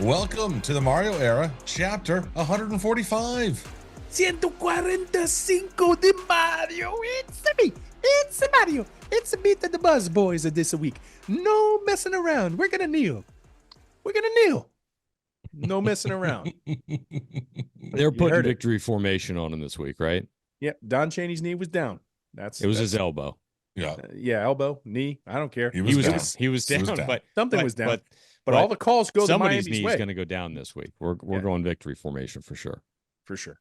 Welcome to the Mario era, chapter 145. 145 de Mario. It's me. It's Mario. It's me to the Buzz Boys of this week. No messing around. We're gonna kneel. No messing around. They're putting victory formation on him this week, right? Yeah, Don Chaney's knee was down. It was his elbow. Yeah. Elbow, knee. I don't care. He was down. But something was down. But all the calls go the Miami's knee way. is going to go down this week. We're going victory formation for sure. For sure.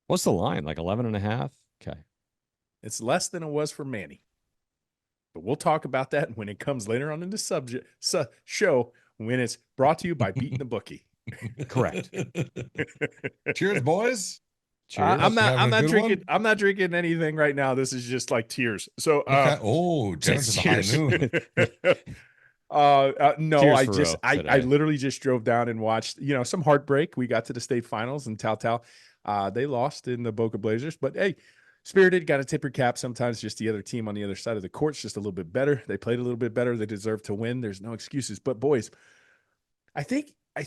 What's the line? Like 11.5? Okay. It's less than it was for Manny. But we'll talk about that when it comes later on in the show when it's brought to you by Beating the Bookie. Correct. Cheers, boys. Cheers. I'm not drinking anything right now. This is just like tears. So okay. Dennis at high noon. No, I literally just drove down and watched, some heartbreak. We got to the state finals and Tal. They lost in the Boca Blazers, but hey, spirited, got to tip your cap. Sometimes just the other team on the other side of the court's just a little bit better. They played a little bit better. They deserve to win. There's no excuses. But boys, I think I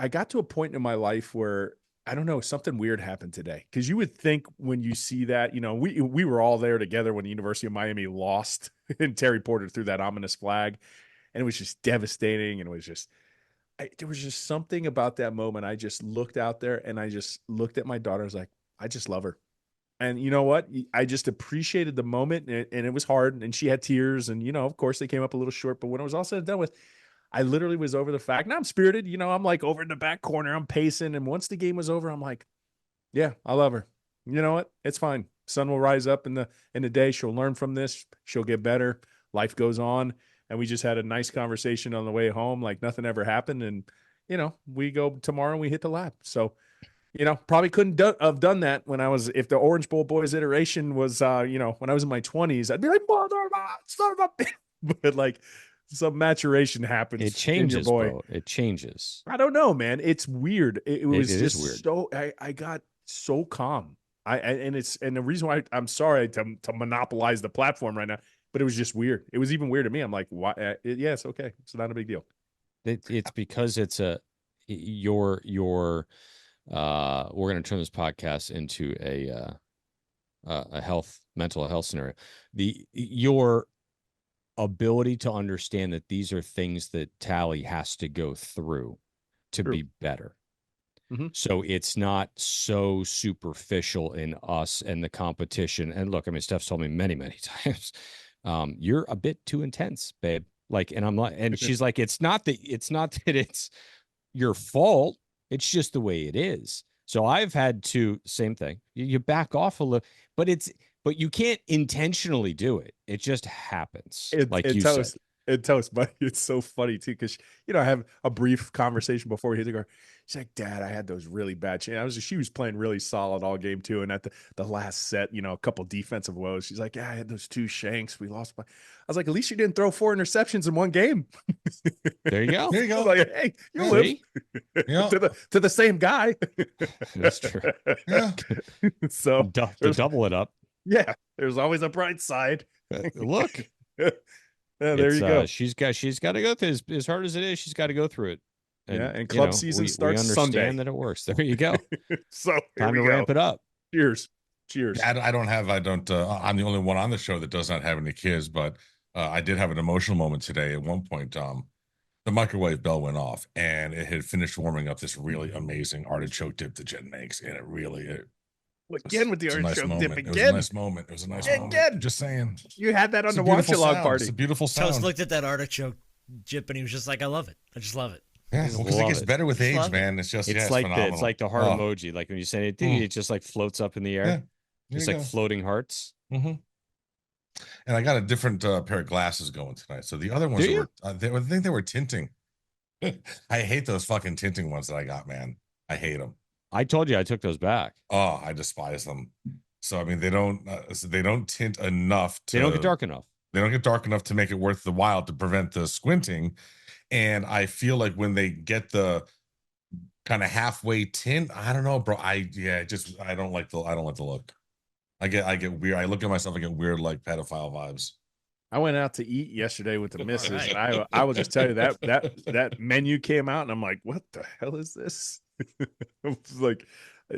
got to a point in my life where I don't know, something weird happened today. Because you would think when you see that, we were all there together when the University of Miami lost and Terry Porter threw that ominous flag, and it was just devastating. And it was just, there was just something about that moment. I just looked out there and I just looked at my daughter. I was like, I just love her. And you know what? I just appreciated the moment, and it was hard. And she had tears, and of course they came up a little short. But when it was all said and done with, I literally was over the fact. Now I'm spirited. I'm like over in the back corner. I'm pacing. And once the game was over, I'm like, yeah, I love her. You know what? It's fine. Sun will rise up in the day. She'll learn from this. She'll get better. Life goes on. And we just had a nice conversation on the way home, like nothing ever happened. And, we go tomorrow and we hit the lab. So, probably couldn't have done that if the Orange Bowl boys iteration was, when I was in my 20s, I'd be like, son of a bitch. But like, some maturation happens. It changes, bro. It changes. I don't know, man. It's weird. It was just weird. So I got so calm. And the reason why I'm sorry to monopolize the platform right now, but it was just weird. It was even weird to me. I'm like, why? Yeah, it's okay. It's not a big deal. It's because it's we're going to turn this podcast into a mental health scenario. Your ability to understand that these are things that Tally has to go through to be better. Mm-hmm. So it's not so superficial in us and the competition. And look, I mean, Steph's told me many, many times, you're a bit too intense, babe. Like, and I'm like, and she's like, it's not that it's your fault. It's just the way it is. So I've had to, same thing. You back off a little, but you can't intentionally do it. It just happens. But it's so funny too, because I have a brief conversation before we hit the car. She's like, Dad, I had those really bad chances. She was playing really solid all game too. And at the last set, a couple defensive woes. She's like, yeah, I had those 2 shanks. We lost by. I was like, at least you didn't throw 4 interceptions in one game. There you go. There you go. Like, hey, you live to the same guy. That's true. Yeah. So to double it up. Yeah, there's always a bright side. Look. There you go. She's got to go through as hard as it is. She's got to go through it. And club season starts we understand Sunday. That it works. There you go. So time to ramp it up. Cheers. I'm the only one on the show that does not have any kids, but I did have an emotional moment today. At one point, the microwave bell went off, and it had finished warming up this really amazing artichoke dip that Jen makes, and again with the artichoke dip again. It was a nice moment. It was a nice moment. Again. Just saying. You had that on the watch-along party. It's a beautiful sound. Toast looked at that artichoke dip and he was just like, I love it. I just love it. Yeah, because it gets better with age, man. It's just it's like the heart emoji. Like when you say it, it just like floats up in the air. Yeah, it's like floating hearts. Mm-hmm. And I got a different pair of glasses going tonight. So the other ones I think they were tinting. I hate those fucking tinting ones that I got, man. I hate them. I told you I took those back. Oh, I despise them. So I mean, they don't tint enough. They don't get dark enough. They don't get dark enough to make it worth the while to prevent the squinting. And I feel like when they get the kind of halfway tint, I don't know, bro. I don't like the look. I get weird. I look at myself, I get weird like pedophile vibes. I went out to eat yesterday with the missus, right. and I will just tell you that menu came out, and I'm like, what the hell is this? I was like,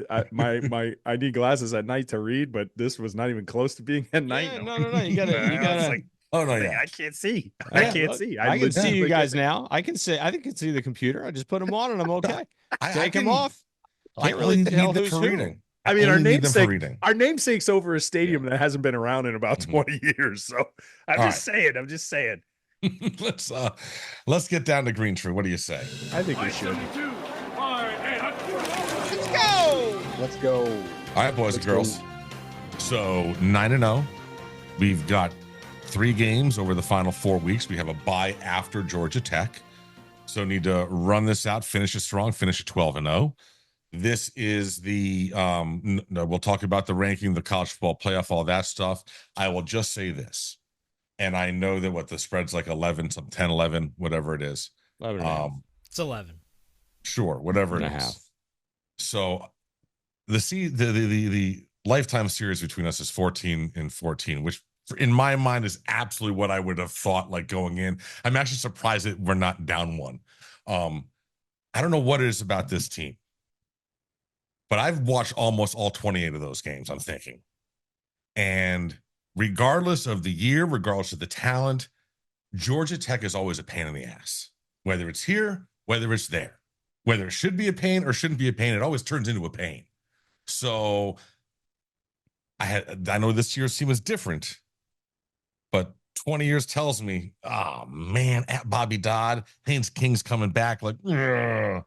I need glasses at night to read, but this was not even close to being at night. Yeah, no. You gotta. Like, Oh no, yeah. I can't see. Yeah, I can't look, see. I can see you legitimately guys can't now. I can see the computer. I just put them on and I'm okay. I Take them can- off. I Can't only really tell need them who's for who. reading. I mean, our only need them for namesake, reading. our namesake's over a stadium that hasn't been around in about Mhm. 20 years. So I'm All just saying. I'm just saying. Let's get down to Green Tree. What do you say? I think we should. Let's go. Let's go. All right, boys and girls. So 9-0. We've got 3 games over the final 4 weeks. We have a bye after Georgia Tech. So need to run this out, finish it strong, finish it 12-0. This is the we'll talk about the ranking, the college football playoff, all that stuff. I will just say this. And I know that what the spread's like 11, some 10, 11, whatever it is. 11 It's 11. Sure, whatever it and a is. half. So the lifetime series between us is 14-14, which in my mind is absolutely what I would have thought like going in. I'm actually surprised that we're not down one. I don't know what it is about this team, but I've watched almost all 28 of those games, I'm thinking. And regardless of the year, regardless of the talent, Georgia Tech is always a pain in the ass. Whether it's here, whether it's there. Whether it should be a pain or shouldn't be a pain, it always turns into a pain. So I know this year's team was different, but 20 years tells me, oh man, at Bobby Dodd, Haynes King's coming back like, ugh.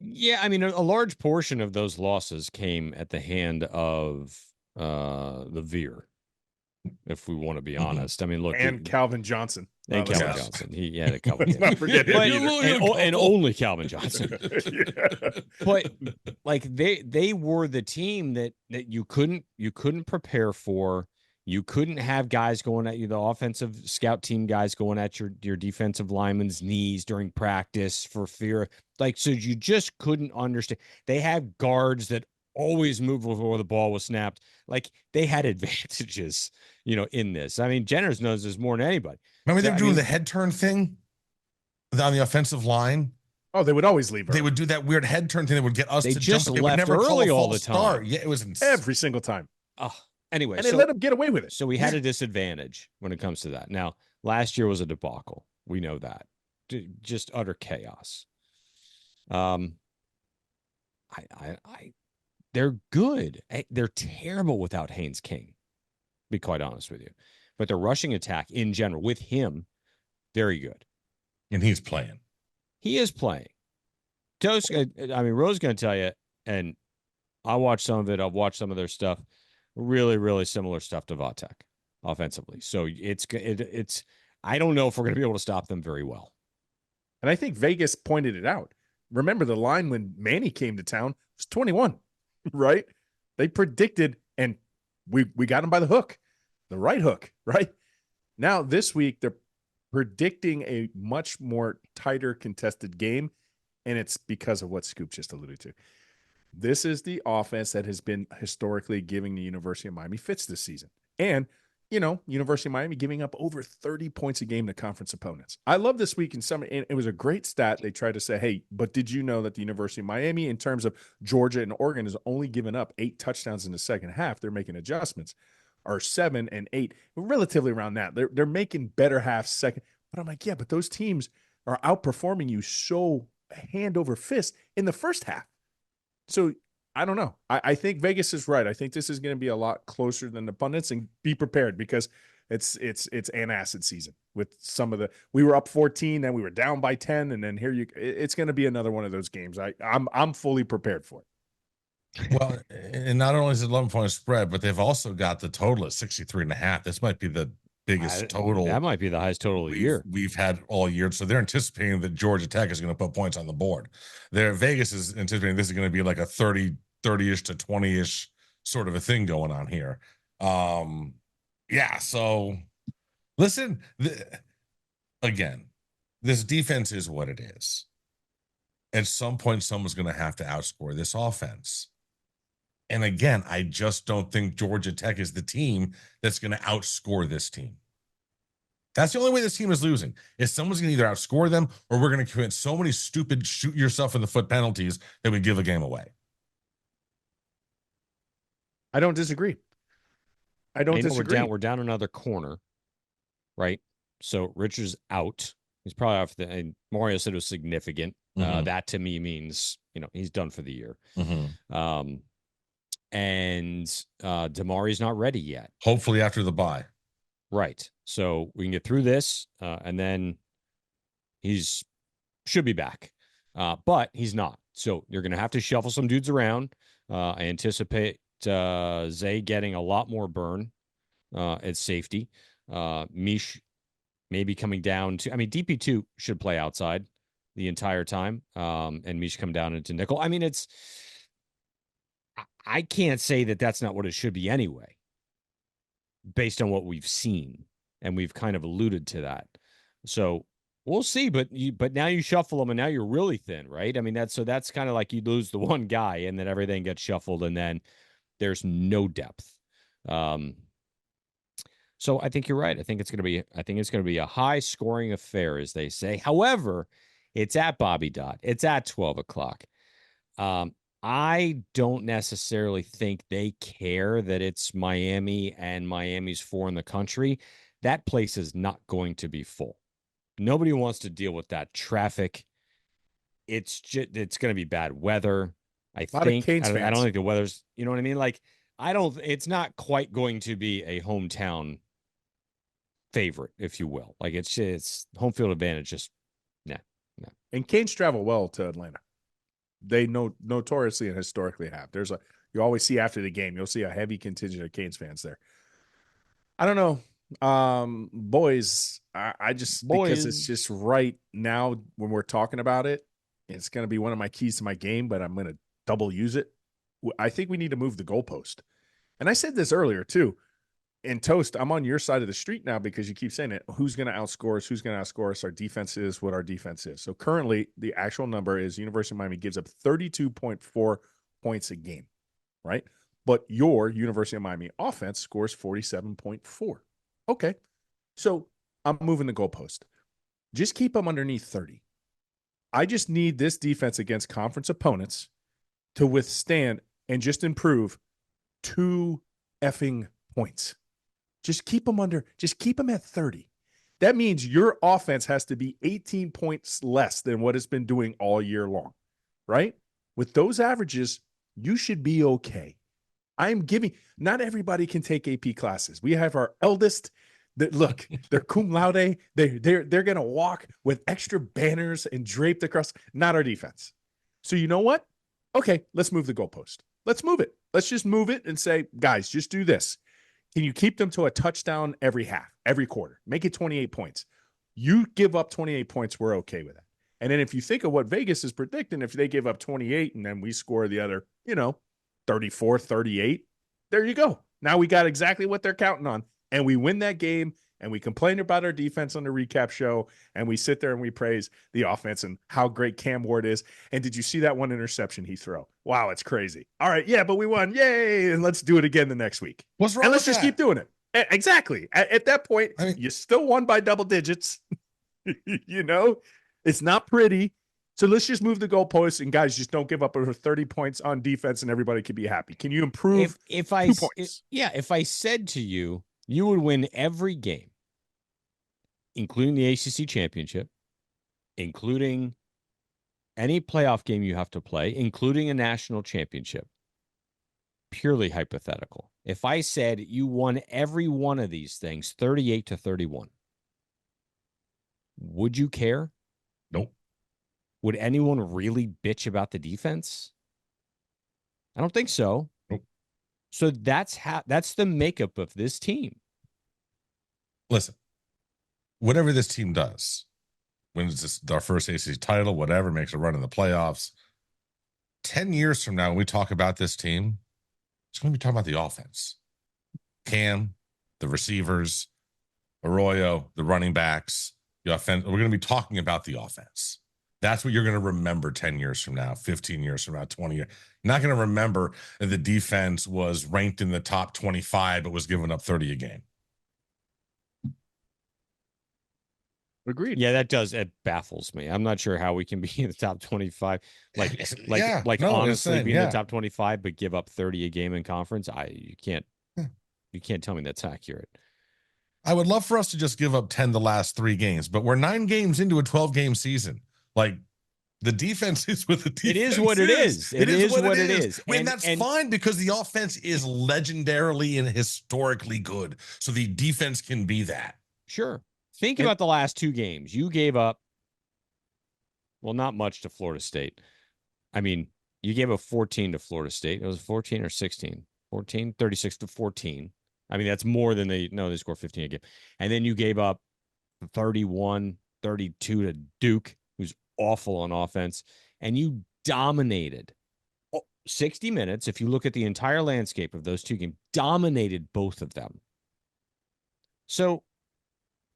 Yeah, I mean, a large portion of those losses came at the hand of the Veer, if we want to be honest. I mean, look, And Calvin Johnson. and Calvin yes. Johnson. He had a couple. Let's not forget him But- either. and only Calvin Johnson. Yeah. But like they were the team that you couldn't prepare for. You couldn't have guys going at you, the offensive scout team guys going at your defensive lineman's knees during practice for fear. Like, so you just couldn't understand. They had guards that always moved before the ball was snapped. Like, they had advantages, in this. I mean, Jenners knows this more than anybody. Remember they So, were doing the head turn thing on the offensive line? Oh, they would always leave They early. would do that weird head turn thing that would get us They to just jump. They would left never call early a all false the time. start. Yeah, it was every single time. Oh, anyway, And they let them get away with it. So we had a disadvantage when it comes to that. Now, last year was a debacle. We know that. Just utter chaos. They're good. They're terrible without Haynes King, to be quite honest with you. But the rushing attack in general with him, very good. And he's playing. He is playing. Rose's going to tell you, and I watched some of it. I've watched some of their stuff. Really, really similar stuff to Vatek offensively. So it's. I don't know if we're going to be able to stop them very well. And I think Vegas pointed it out. Remember, the line when Manny came to town was 21, right? They predicted, and we got him by the hook, the right hook, right? Now, this week, they're predicting a much more tighter contested game, and it's because of what Scoop just alluded to. This is the offense that has been historically giving the University of Miami fits this season. And, University of Miami giving up over 30 points a game to conference opponents. I love this week in summer, and it was a great stat. They tried to say, hey, but did you know that the University of Miami, in terms of Georgia and Oregon, has only given up 8 touchdowns in the second half? They're making adjustments, or 7 and 8, relatively around that. They're making better halves second. But I'm like, yeah, but those teams are outperforming you so hand over fist in the first half. So I don't know. I think Vegas is right. I think this is going to be a lot closer than the pundits, and be prepared because it's antacid season with some of we were up 14, then we were down by 10. And then it's going to be another one of those games. I'm fully prepared for it. Well, and not only is it 11-point spread, but they've also got the total at 63.5. This might be the biggest total. That might be the highest total of the year we've had all year. So they're anticipating that Georgia Tech is going to put points on the board. Vegas is anticipating this is going to be like a 30-ish to 20-ish sort of a thing going on here. Yeah. So listen, again, this defense is what it is. At some point, someone's going to have to outscore this offense. And again, I just don't think Georgia Tech is the team that's going to outscore this team. That's the only way this team is losing. Is someone's going to either outscore them, or we're going to commit so many stupid shoot yourself in the foot penalties that we give a game away. I don't disagree. I don't disagree. We're down another corner, right? So Richards out. He's probably off and Mario said it was significant. That to me means, he's done for the year. And Damari's not ready yet. Hopefully after the bye. Right. So we can get through this, and then should be back. But he's not. So you're going to have to shuffle some dudes around. I anticipate Zay getting a lot more burn at safety. Mish maybe coming down to, DP2 should play outside the entire time. And Mish come down into nickel. I can't say that that's not what it should be anyway, based on what we've seen. And we've kind of alluded to that. So we'll see, but now you shuffle them and now you're really thin, right? That's kind of like you lose the one guy and then everything gets shuffled and then there's no depth. So I think you're right. I think it's going to be a high scoring affair, as they say. However, it's at Bobby Dodd. It's at 12 o'clock. I don't necessarily think they care that it's Miami and Miami's 4 in the country. That place is not going to be full. Nobody wants to deal with that traffic. It's going to be bad weather. I don't think the weather's, you know what I mean? Like, it's not quite going to be a hometown favorite, if you will. Like, it's home field advantage. Just nah. And Canes travel well to Atlanta. They notoriously and historically have. You always see after the game, you'll see a heavy contingent of Canes fans there. I don't know. Boys, because it's just right now when we're talking about it, it's going to be one of my keys to my game, but I'm going to double use it. I think we need to move the goalpost. And I said this earlier too. In Toast, I'm on your side of the street now because you keep saying it. Who's going to outscore us? Who's going to outscore us? Our defense is what our defense is. So currently, the actual number is University of Miami gives up 32.4 points a game, right? But your University of Miami offense scores 47.4. Okay. So I'm moving the goalpost. Just keep them underneath 30. I just need this defense against conference opponents to withstand and just improve 2 effing points. Just keep them at 30. That means your offense has to be 18 points less than what it's been doing all year long, right? With those averages, you should be okay. Not everybody can take AP classes. We have our eldest that they're cum laude. They're going to walk with extra banners and draped across, not our defense. So you know what? Okay, let's move the goalpost. Let's move it. Let's just move it and say, guys, just do this. Can you keep them to a touchdown every half, every quarter? Make it 28 points. You give up 28 points, we're okay with that. And then if you think of what Vegas is predicting, if they give up 28 and then we score the other, 34, 38, there you go. Now we got exactly what they're counting on. And we win that game, and we complain about our defense on the recap show, and we sit there and we praise the offense and how great Cam Ward is. And did you see that one interception he threw? Wow, it's crazy. All right, yeah, but we won. Yay, and let's do it again the next week. What's wrong and let's with just that? keep doing it. Exactly. At that point, you still won by double digits. It's not pretty. So let's just move the goalposts, and guys, just don't give up over 30 points on defense, and everybody can be happy. Can you improve 2 points? If I said to you, you would win every game, including the ACC championship, including any playoff game you have to play, including a national championship. Purely hypothetical. If I said you won every one of these things 38-31, would you care? Nope. Would anyone really bitch about the defense? I don't think so. Nope. So that's the makeup of this team. Listen, whatever this team does, wins this our first ACC title, whatever, makes a run in the playoffs, 10 years from now, when we talk about this team, it's going to be talking about the offense. Cam, the receivers, Arroyo, the running backs, the offense. We're going to be talking about the offense. That's what you're going to remember 10 years from now, 15 years from now, 20 years. You're not going to remember that the defense was ranked in the top 25, but was giving up 30 a game. Agreed. Yeah, it baffles me. I'm not sure how we can be in the top 25, honestly be in the top 25, but give up 30 a game in conference. You can't tell me that's accurate. I would love for us to just give up 10 the last 3 games, but we're 9 games into a 12-game season. Like, the defense is what the defense is. It is what it is. It is what it is. And that's fine because the offense is legendarily and historically good. So the defense can be that. Sure. Think about the last 2 games. You gave up, well, not much to Florida State. I mean, you gave up 14 to Florida State. It was 14 or 16? 14, 36 to 14. I mean, that's more than they scored 15 a game. And then you gave up 31, 32 to Duke, who's awful on offense. And you dominated 60 minutes. If you look at the entire landscape of those 2 games, dominated both of them. So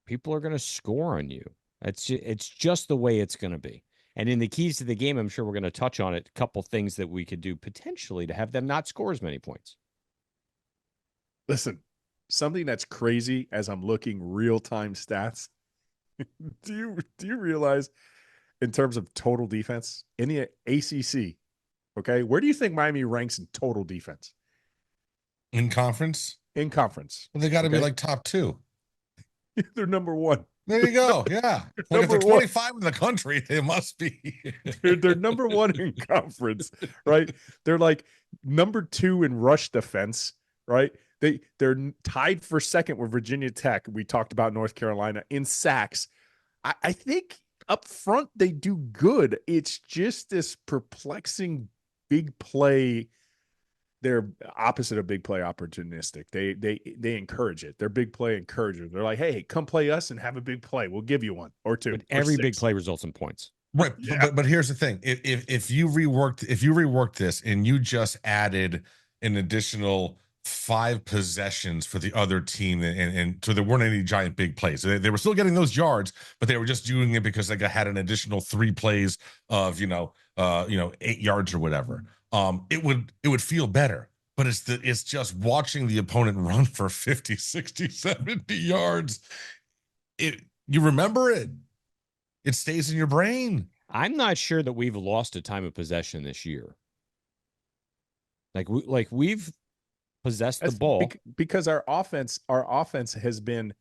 people are going to score on you. It's just the way it's going to be. And in the keys to the game, I'm sure we're going to touch on it. A couple things that we could do potentially to have them not score as many points. Listen, something that's crazy as I'm looking real-time stats. Do you realize in terms of total defense in the ACC, okay, where do you think Miami ranks in total defense? In conference? In conference. Well, they got to be like top 2. They're number 1. There you go. Yeah. Like if they're 25 in the country, they must be. They're number 1 in conference, right? They're like number 2 in rush defense, right? They're tied for second with Virginia Tech. We talked about North Carolina in sacks. I think up front they do good. It's just this perplexing big play. They're opposite of big play opportunistic. They encourage it. They're big play encouragers. They're like, hey, come play us and have a big play. We'll give you 1 or 2. But every big play results in points. Right. Yeah. But here's the thing. If you reworked this and you just added an additional 5 possessions for the other team, and so there weren't any giant big plays. They were still getting those yards, but they were just doing it because they had an additional 3 plays of 8 yards or whatever. It would feel better. But it's just watching the opponent run for 50, 60, 70 yards. You remember it. It stays in your brain. I'm not sure that we've lost a time of possession this year. We've possessed the ball because our offense has been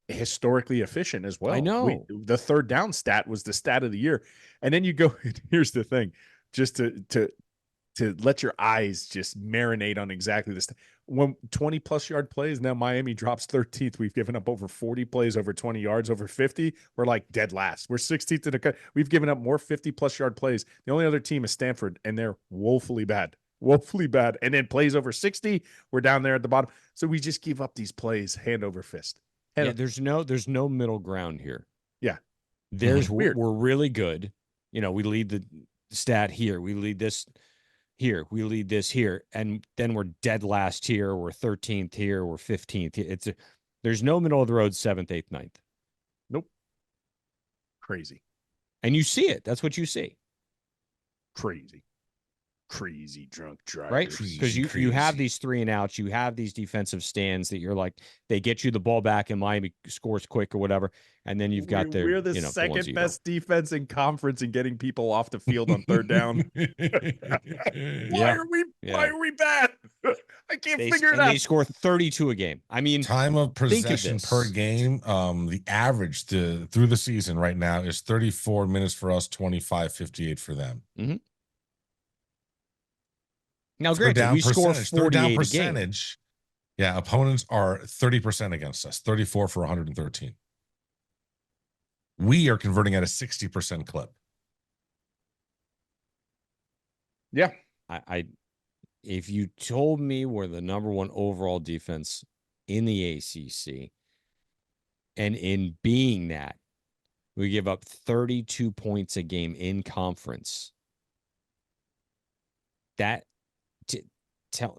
historically efficient as well. I know the third down stat was the stat of the year, and then you go. Here's the thing, just to let your eyes just marinate on exactly this. When 20+ yard plays, now Miami drops 13th. We've given up over 40 plays over 20 yards, over 50. We're like dead last. We're 16th in the cut. We've given up more 50+ yard plays. The only other team is Stanford, and they're woefully bad. And then plays over 60, we're down there at the bottom. So we just give up these plays hand over fist. There's no middle ground here. Yeah. We're really good. We lead the stat here. We lead this here. We lead this here. And then we're dead last here. We're 13th here. We're 15th. There's no middle of the road 7th, 8th, 9th. Nope. Crazy. And you see it. That's what you see. Crazy drunk drivers. Right? Because you have these 3 and outs, you have these defensive stands that you're like, they get you the ball back and Miami scores quick or whatever, and then you've got we're the second best defense in conference in getting people off the field on third down. Why are we bad? I can't figure it out. They score 32 a game. I mean, time of possession per game. The average through the season right now is 34 minutes for us, 25-58 for them. Mm-hmm. Now, granted, we score 48 percentage. Yeah, opponents are 30% against us, 34 for 113. We are converting at a 60% clip. Yeah. If you told me we're the number 1 overall defense in the ACC, and in being that, we give up 32 points a game in conference,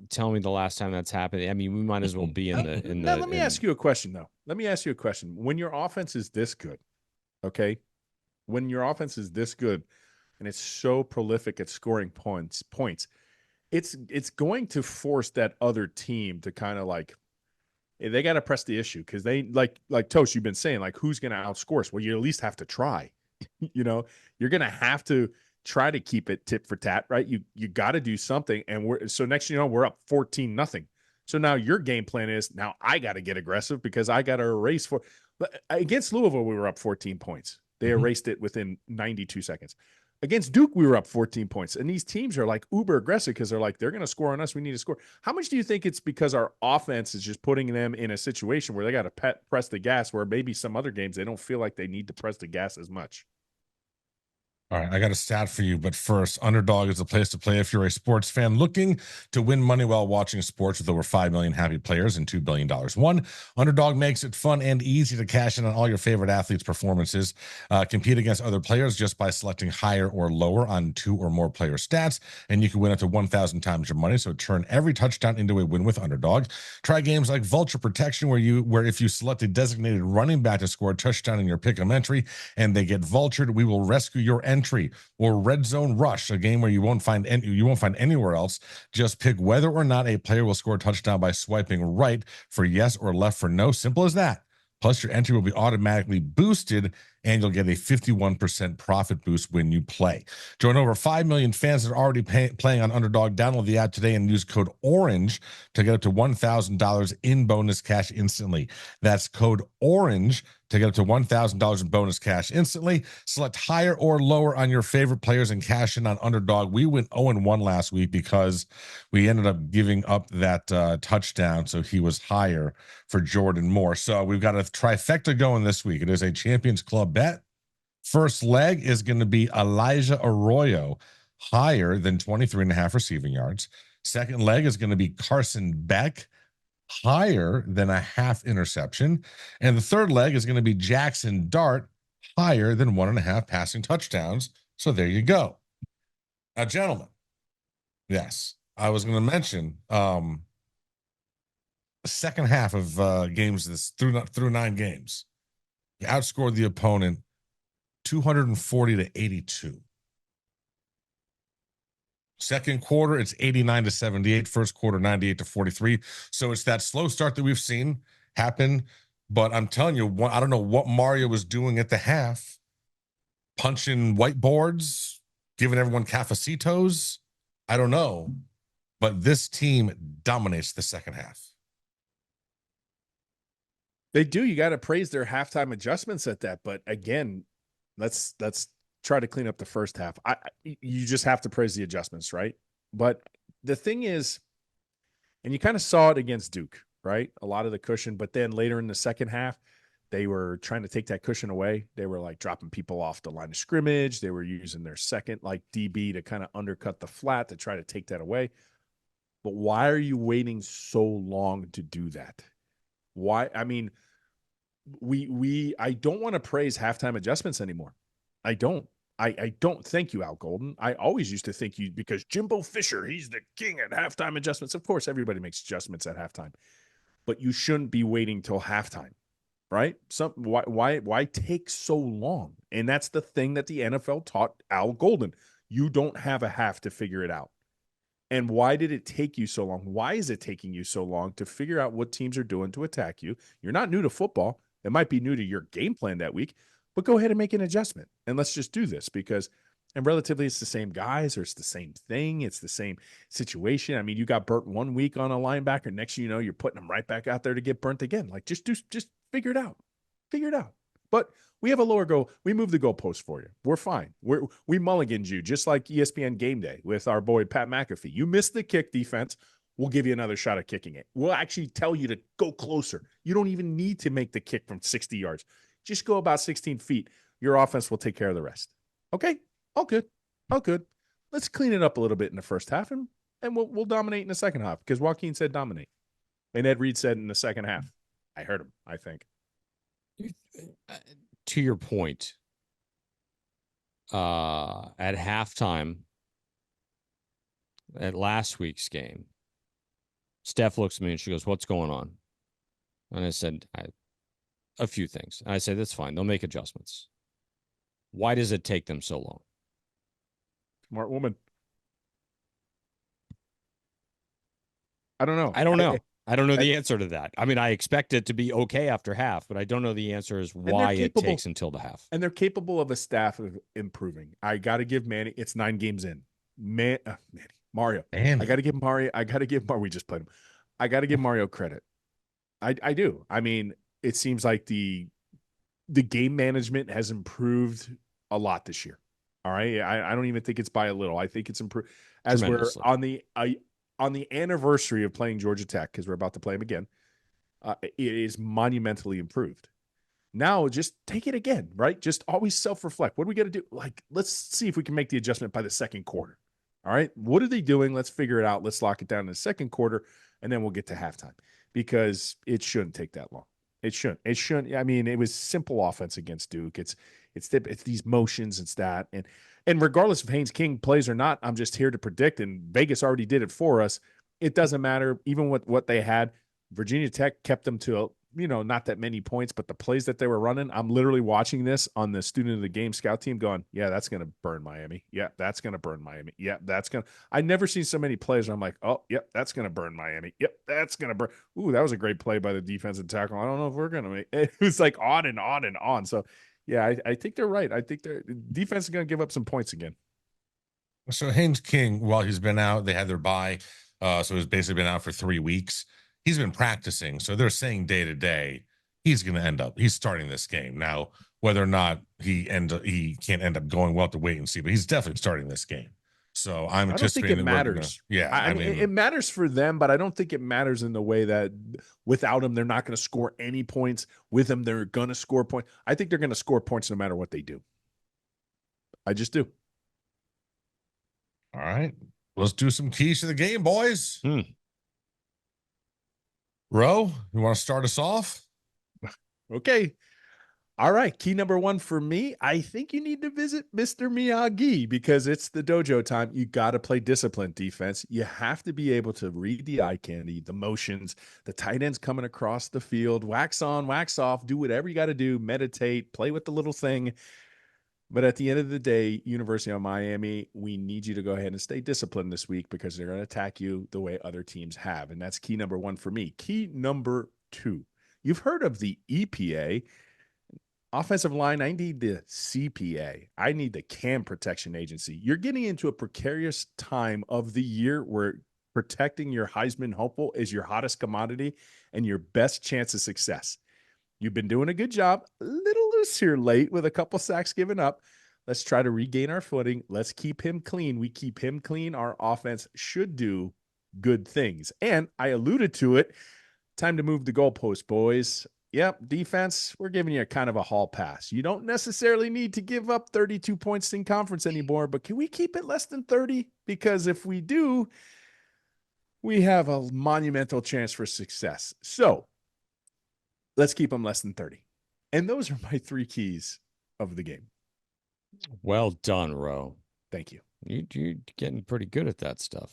tell me the last time that's happened. I mean, we might as well be in the. Now, let me ask you a question, though. When your offense is this good, okay? When your offense is this good, and it's so prolific at scoring points, it's going to force that other team to kind of like They got to press the issue because they like Toast, you've been saying, like, who's going to outscore us? Well, you at least have to try. You're going to have to try to keep it tit for tat, right? You got to do something. And so next, we're up 14-0. So now your game plan is, now I got to get aggressive because I got to erase against Louisville, we were up 14 points. They erased it within 92 seconds. Against Duke, we were up 14 points. And these teams are like uber aggressive because they're like, they're going to score on us. We need to score. How much do you think it's because our offense is just putting them in a situation where they got to press the gas, where maybe some other games they don't feel like they need to press the gas as much? All right, I got a stat for you, but first, Underdog is the place to play if you're a sports fan looking to win money while watching sports with over 5 million happy players and $2 billion won. Underdog makes it fun and easy to cash in on all your favorite athletes' performances. Compete against other players just by selecting higher or lower on 2 or more player stats, and you can win up to 1,000 times your money, so turn every touchdown into a win with Underdog. Try games like Vulture Protection, where if you select a designated running back to score a touchdown in your pick'em entry and they get vultured, we will rescue your entry. Or Red Zone Rush, a game where you won't find anywhere else. Just pick whether or not a player will score a touchdown by swiping right for yes or left for no. Simple as that. Plus, your entry will be automatically boosted, and you'll get a 51% profit boost when you play. Join over 5 million fans that are already playing on Underdog. Download the app today and use code ORANGE to get up to $1,000 in bonus cash instantly. That's code ORANGE to get up to $1,000 in bonus cash instantly. Select higher or lower on your favorite players and cash in on Underdog. We went 0-1 last week because we ended up giving up that touchdown, so he was higher for Jordan Moore. So we've got a trifecta going this week. It is a Champions Club bet. First leg is going to be Elijah Arroyo, higher than 23.5 receiving yards. Second leg is going to be Carson Beck, higher than a half interception. And the third leg is going to be Jackson Dart, higher than 1.5 passing touchdowns. So there you go. Now, gentlemen, yes, I was going to mention the second half of games through 9 games. You outscored the opponent 240-82. Second quarter, it's 89-78. First quarter, 98-43. So it's that slow start that we've seen happen. But I'm telling you, I don't know what Mario was doing at the half, punching whiteboards, giving everyone cafecitos. I don't know. But this team dominates the second half. They do. You got to praise their halftime adjustments at that. But again, let's try to clean up the first half. You just have to praise the adjustments, right? But the thing is, and you kind of saw it against Duke, right? A lot of the cushion, but then later in the second half, they were trying to take that cushion away. They were like dropping people off the line of scrimmage. They were using their second like DB to kind of undercut the flat to try to take that away. But why are you waiting so long to do that? Why? I mean, I don't want to praise halftime adjustments anymore. I don't. I don't thank you, Al Golden. I always used to think you, because Jimbo Fisher, he's the king at halftime adjustments. Of course, everybody makes adjustments at halftime, but you shouldn't be waiting till halftime, right? Why take so long? And that's the thing that the NFL taught Al Golden. You don't have a half to figure it out. And why did it take you so long? Why is it taking you so long to figure out what teams are doing to attack you? You're not new to football. It might be new to your game plan that week, but go ahead and make an adjustment. And let's just do this because, and relatively, it's the same guys or it's the same thing. It's the same situation. I mean, you got burnt one week on a linebacker. Next, you know, you're putting them right back out there to get burnt again. Like just figure it out. Figure it out. But we have a lower goal. We move the goalpost for you. We're fine. We mulliganed you just like ESPN Game Day with our boy Pat McAfee. You missed the kick defense. We'll give you another shot at kicking it. We'll actually tell you to go closer. You don't even need to make the kick from 60 yards. Just go about 16 feet. Your offense will take care of the rest. Okay? All good. All good. Let's clean it up a little bit in the first half, and we'll dominate in the second half because Joaquin said dominate. And Ed Reed said in the second half. I heard him, I think. To your point, at halftime at last week's game, Steph looks at me and she goes, "What's going on?" And I said, a few things. And I said, that's fine. They'll make adjustments. Why does it take them so long? Smart woman. I don't know. I don't know. I don't know the answer to that. I mean, I expect it to be okay after half, but I don't know the answer is why it takes until the half. And they're capable of a staff of improving. I got to give Manny, it's 9 games in. Manny, Mario. I got to give Mario, we just played him. I got to give Mario credit. I do. I mean, it seems like the game management has improved a lot this year. All right. I don't even think it's by a little. I think it's improved as we're on the anniversary of playing Georgia Tech, because we're about to play them again. It is monumentally improved. Now just take it again, right? Just always self-reflect. What do we got to do? Like, let's see if we can make the adjustment by the second quarter. All right. What are they doing? Let's figure it out. Let's lock it down in the second quarter, and then we'll get to halftime, because it shouldn't take that long. It shouldn't. I mean, it was simple offense against Duke. It's these motions. It's that. And regardless if Haynes King plays or not, I'm just here to predict, and Vegas already did it for us. It doesn't matter. Even with what they had, Virginia Tech kept them to, not that many points, but the plays that they were running, I'm literally watching this on the student of the game scout team going, yeah, that's going to burn Miami. Yeah, that's going to burn Miami. Yeah, I've never seen so many plays where I'm like, oh, yep, that's going to burn Miami. Yep, that's going to burn. Ooh, that was a great play by the defensive tackle. I don't know if we're going to make it. It was like on and on and on. So, yeah, I think they're right. I think their defense is going to give up some points again. So Haynes King, while he's been out, they had their bye. So he's basically been out for 3 weeks. He's been practicing. So they're saying day to day, he's starting this game. Now, whether or not he can't end up going, we'll have to wait and see, but he's definitely starting this game. So I'm anticipating. I don't think it matters. I mean, it matters for them, but I don't think it matters in the way that without him, they're not going to score any points. With him, they're going to score points. I think they're going to score points no matter what they do. I just do. All right. Let's do some keys to the game, boys. Ro, you want to start us off? Okay. All right. Key number 1 for me, I think you need to visit Mr. Miyagi, because it's the dojo time. You got to play disciplined defense. You have to be able to read the eye candy, the motions, the tight ends coming across the field, wax on, wax off, do whatever you got to do, meditate, play with the little thing. But at the end of the day, University of Miami, we need you to go ahead and stay disciplined this week, because they're going to attack you the way other teams have. And that's key number 1 for me. Key number 2, you've heard of the EPA. Offensive line, I need the CPA. I need the Cam Protection Agency. You're getting into a precarious time of the year where protecting your Heisman hopeful is your hottest commodity and your best chance of success. You've been doing a good job. A little loose here late with a couple sacks given up. Let's try to regain our footing. Let's keep him clean. We keep him clean. Our offense should do good things. And I alluded to it. Time to move the goalpost, boys. Yep, defense, we're giving you a kind of a hall pass. You don't necessarily need to give up 32 points in conference anymore, but can we keep it less than 30? Because if we do, we have a monumental chance for success. So let's keep them less than 30. And those are my 3 keys of the game. Well done, Ro. Thank you. You're getting pretty good at that stuff.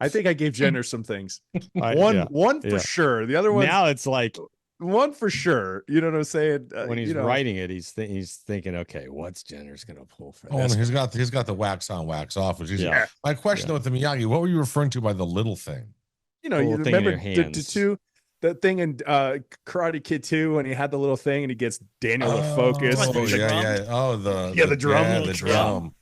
I think I gave Jenner some things. One for sure. The other one now it's like one for sure. You know what I'm saying? When he's writing it, he's thinking, okay, what's Jenner's gonna pull for this? He's got the wax on, wax off. Which is my question though with the Miyagi. What were you referring to by the little thing? You remember the thing in Karate Kid 2 when he had the little thing and he gets Daniel to focus. The drum. Yeah, the drum.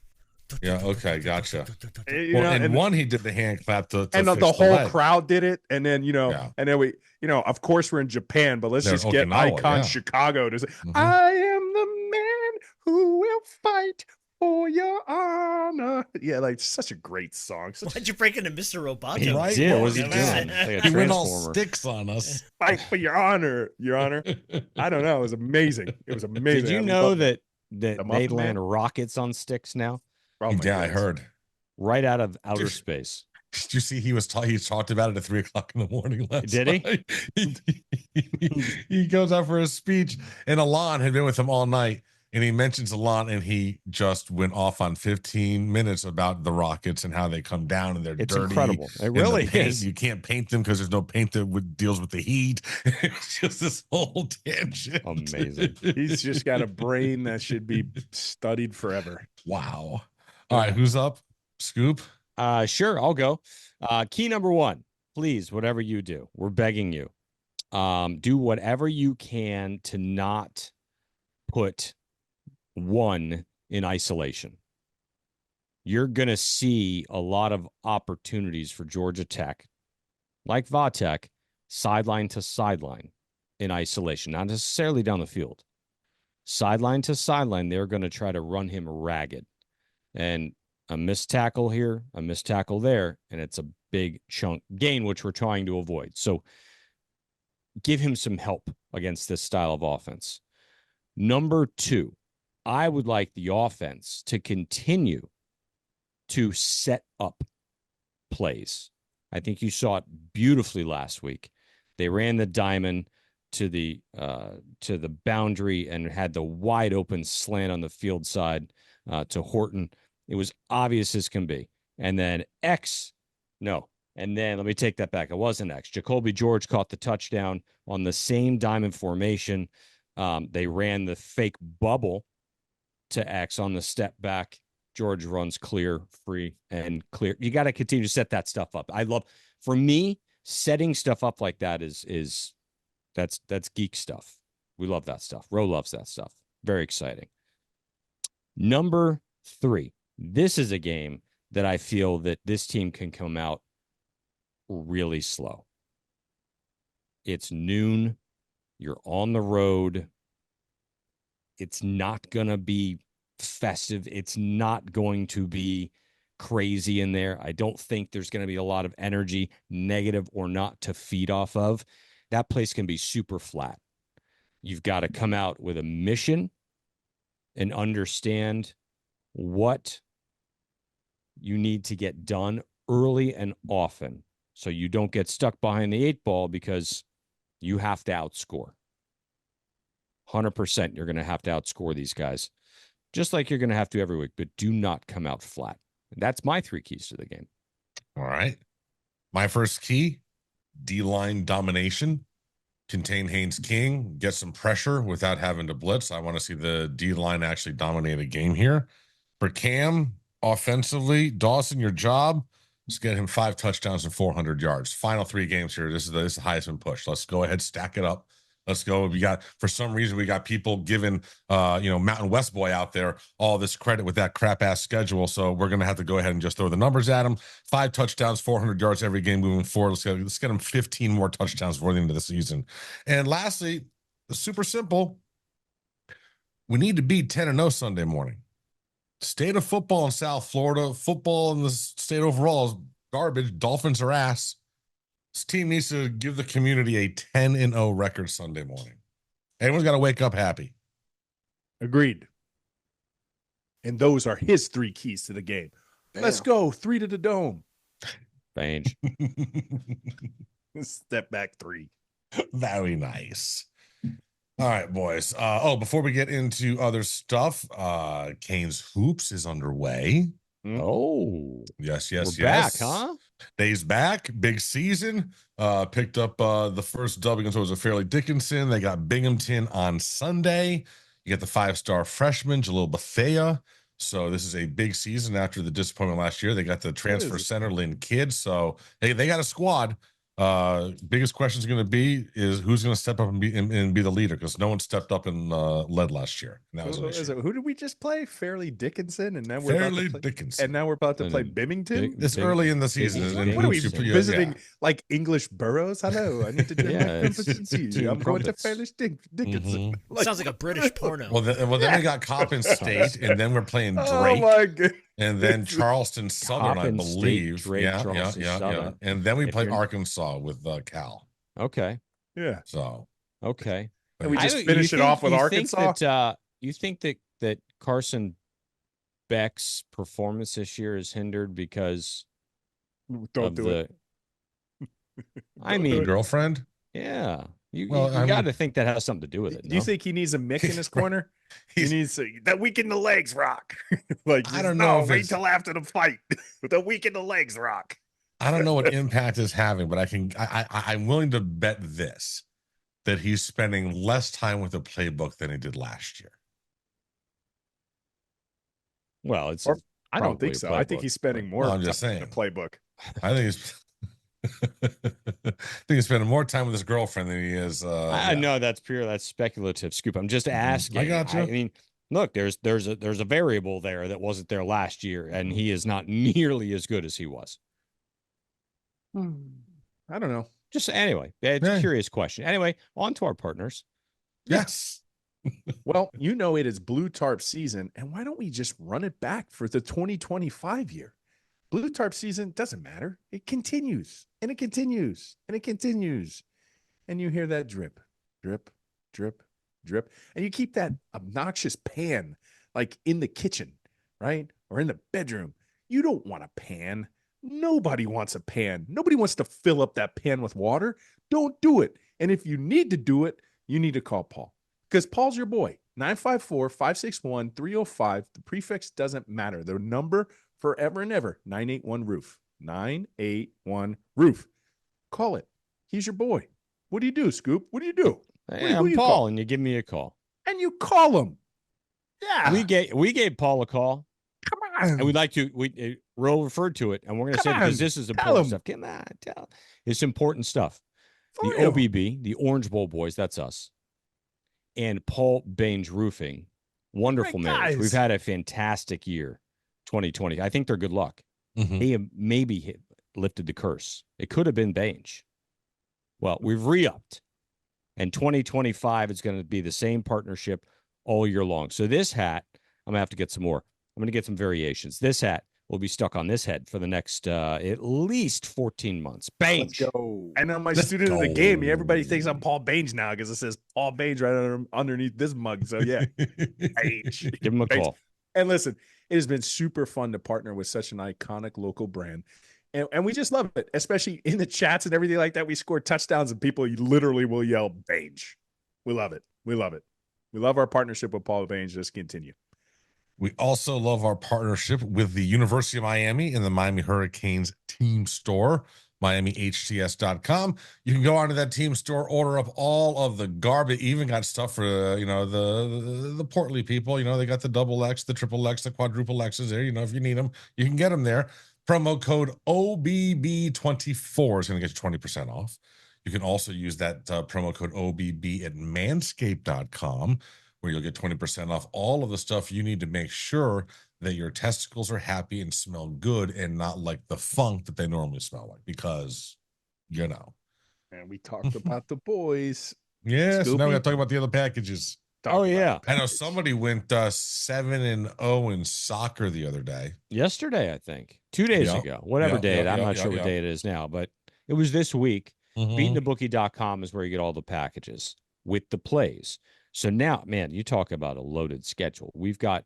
Yeah, okay, gotcha. And one he did the hand clap to and the whole crowd did it, and then and then we of course we're in Japan, but let's just get Icon Chicago to say, I am the man who will fight for your honor. Yeah, like such a great song. Why'd you break into Mr. Roboto? He did. What was he doing? Like he went all sticks on us. Fight for your honor, Your Honor. I don't know. It was amazing. Did you know that they land rockets on sticks now? Oh I heard. Right out of outer space. Did you see he talked about it at 3:00 in the morning last night? Did he? He goes out for a speech, and Alon had been with him all night, and he mentions Alon, and he just went off on 15 minutes about the rockets and how they come down and they're dirty. It's incredible. It really is. You can't paint them because there's no paint that deals with the heat. It's just this whole tangent. Amazing. He's just got a brain that should be studied forever. Wow. All right, who's up? Scoop? Sure, I'll go. Key number 1, please, whatever you do, we're begging you. Do whatever you can to not put one in isolation. You're going to see a lot of opportunities for Georgia Tech, like Vatek, sideline to sideline in isolation, not necessarily down the field. Sideline to sideline, they're going to try to run him ragged. And a missed tackle here, a missed tackle there, and it's a big chunk gain, which we're trying to avoid. So give him some help against this style of offense. Number 2, I would like the offense to continue to set up plays. I think you saw it beautifully last week. They ran the diamond to the boundary and had the wide open slant on the field side to Horton. It was obvious as can be. And then let me take that back. It wasn't X. Jacoby George caught the touchdown on the same diamond formation. They ran the fake bubble to X on the step back. George runs clear, free, and clear. You got to continue to set that stuff up. For me, setting stuff up like that that's geek stuff. We love that stuff. Ro loves that stuff. Very exciting. Number 3. This is a game that I feel that this team can come out really slow. It's noon. You're on the road. It's not going to be festive. It's not going to be crazy in there. I don't think there's going to be a lot of energy, negative or not, to feed off of. That place can be super flat. You've got to come out with a mission and understand what you need to get done early and often so you don't get stuck behind the 8 ball because you have to outscore. 100% you're going to have to outscore these guys, just like you're going to have to every week, but do not come out flat. That's my 3 keys to the game. All right. My first key, D-line domination. Contain Haynes King, get some pressure without having to blitz. I want to see the D-line actually dominate a game here. For Cam, offensively, Dawson, your job is get him 5 touchdowns and 400 yards. Final 3 games here. This is the Heisman push. Let's go ahead, stack it up. Let's go. For some reason, we got people giving, Mountain West boy out there all this credit with that crap ass schedule. So we're going to have to go ahead and just throw the numbers at him. 5 touchdowns, 400 yards every game moving forward. Let's get him 15 more touchdowns before the end of the season. And lastly, super simple. We need to beat 10-0 Sunday morning. State of football in South Florida, football in the state overall is garbage. Dolphins are ass. This team needs to give the community a 10-0 record Sunday morning. Everyone's got to wake up happy. Agreed. And those are his 3 keys to the game. Damn. Let's go. 3 to the dome. Range. Step back 3. Very nice. All right, boys. Before we get into other stuff, Canes Hoops is underway. Oh. Yes. We're back, huh? Days back, big season. Picked up the first dub against what was a Fairleigh Dickinson. They got Binghamton on Sunday. You get the 5-star freshman, Jalil Bethea. So this is a big season after the disappointment last year. They got the transfer center, Lynn Kidd. So they got a squad. Biggest question is going to be is who's going to step up and be the leader, because no one stepped up and led last year. And that was who did we just play? Fairleigh Dickinson, and now Dickinson, and now we're about to play Bimington. It's early in the season. What are we visiting? Like English boroughs? Hello, I need to do proficiency. I'm going to Fairleigh Dickinson. Mm-hmm. Sounds like a British porno. Well, then we got Coppin State, and then we're playing Drake. Oh my god. And then Charleston Southern, I believe. Drake, yeah. And then we play Arkansas with Cal. Okay. Yeah. So. Okay. And we just finish it off with Arkansas. You think that Carson Beck's performance this year is hindered because I mean, girlfriend? Yeah. You got to think that has something to do with it. Do you think he needs a Mick in his corner? He needs that weak in the legs rock. I don't know. Wait till after the fight. The weak in the legs rock. I don't know what impact is having, but I'm willing to bet this, that he's spending less time with the playbook than he did last year. Well, I don't think so. I think he's spending more time with the playbook. I think he's I think he's spending more time with his girlfriend than he is. I know that's speculative, Scoop. I'm just asking. I got you. I mean, look, there's a variable there that wasn't there last year, and he is not nearly as good as he was. I don't know. Just anyway, it's a curious question. Anyway, on to our partners. Yes. Well, it is Blue Tarp season, and why don't we just run it back for the 2025 year? Blue Tarp season doesn't matter. It continues, and it continues, and it continues. And you hear that drip, drip, drip, drip. And you keep that obnoxious pan like in the kitchen, right? Or in the bedroom. You don't want a pan. Nobody wants a pan. Nobody wants to fill up that pan with water. Don't do it. And if you need to do it, you need to call Paul, because Paul's your boy. 954-561-305. The prefix doesn't matter. The number forever and ever, 981-ROOF. 981-ROOF. Call it. He's your boy. What do you do, Scoop? What do you do? Hey, I'm Paul, and you give me a call. And you call him. Yeah. We gave Paul a call. Come on. And we'd like to, Ro referred to it, and we're going to say it because this is important stuff. Come on, tell him. It's important stuff. For the real. OBB, the Orange Bowl boys, that's us. And Paul Baines Roofing, wonderful marriage. We've had a fantastic year, 2020. I think they're good luck. Mm-hmm. They have maybe lifted the curse. It could have been Baines. Well, we've re-upped. And 2025 is going to be the same partnership all year long. So this hat, I'm going to have to get some more. I'm going to get some variations. This hat will be stuck on this head for the next at least 14 months. Baines. Let's go. And I'm my student of the game. Everybody thinks I'm Paul Baines now because it says Paul Baines right underneath this mug. So, yeah. Baines. Give him a call. And listen, it has been super fun to partner with such an iconic local brand. And we just love it, especially in the chats and everything like that. We score touchdowns and people literally will yell Baines. We love it. We love it. We love our partnership with Paul Baines. Just continue. We also love our partnership with the University of Miami and the Miami Hurricanes team store, MiamiHTS.com. You can go onto that team store, order up all of the garbage. Even got stuff for the portly people. They got the double X, the triple X, the quadruple X's there. If you need them, you can get them there. Promo code OBB24 is going to get you 20% off. You can also use that promo code OBB at manscaped.com, where you'll get 20% off all of the stuff you need to make sure that your testicles are happy and smell good and not like the funk that they normally smell like, because, And we talked about the boys. Yeah, so now we got to talk about the other packages. Yeah. I know somebody went 7-0 in soccer the other day. Yesterday, I think. 2 days ago. Whatever day. I'm not sure what day it is now, but it was this week. Beatingthebookie.com is where you get all the packages with the plays. So now, man, you talk about a loaded schedule. We've got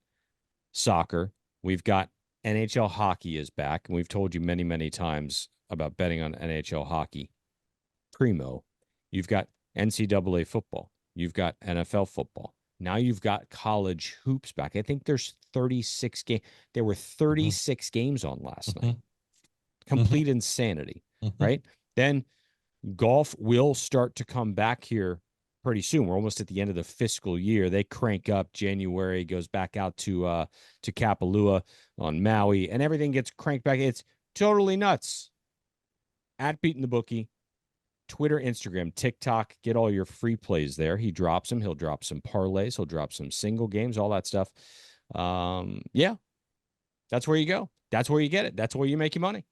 soccer. We've got NHL hockey is back. And we've told you many, many times about betting on NHL hockey. Primo. You've got NCAA football. You've got NFL football. Now you've got college hoops back. I think there's 36 games. There were 36 games on last night. Complete insanity, right? Then golf will start to come back here pretty soon. We're almost at the end of the fiscal year. They crank up January, goes back out to Kapalua on Maui, and everything gets cranked back. It's totally nuts. At Beating the Bookie, Twitter, Instagram, TikTok, get all your free plays there. He drops them. He'll drop some parlays. He'll drop some single games, all that stuff. Yeah, that's where you go. That's where you get it. That's where you make your money.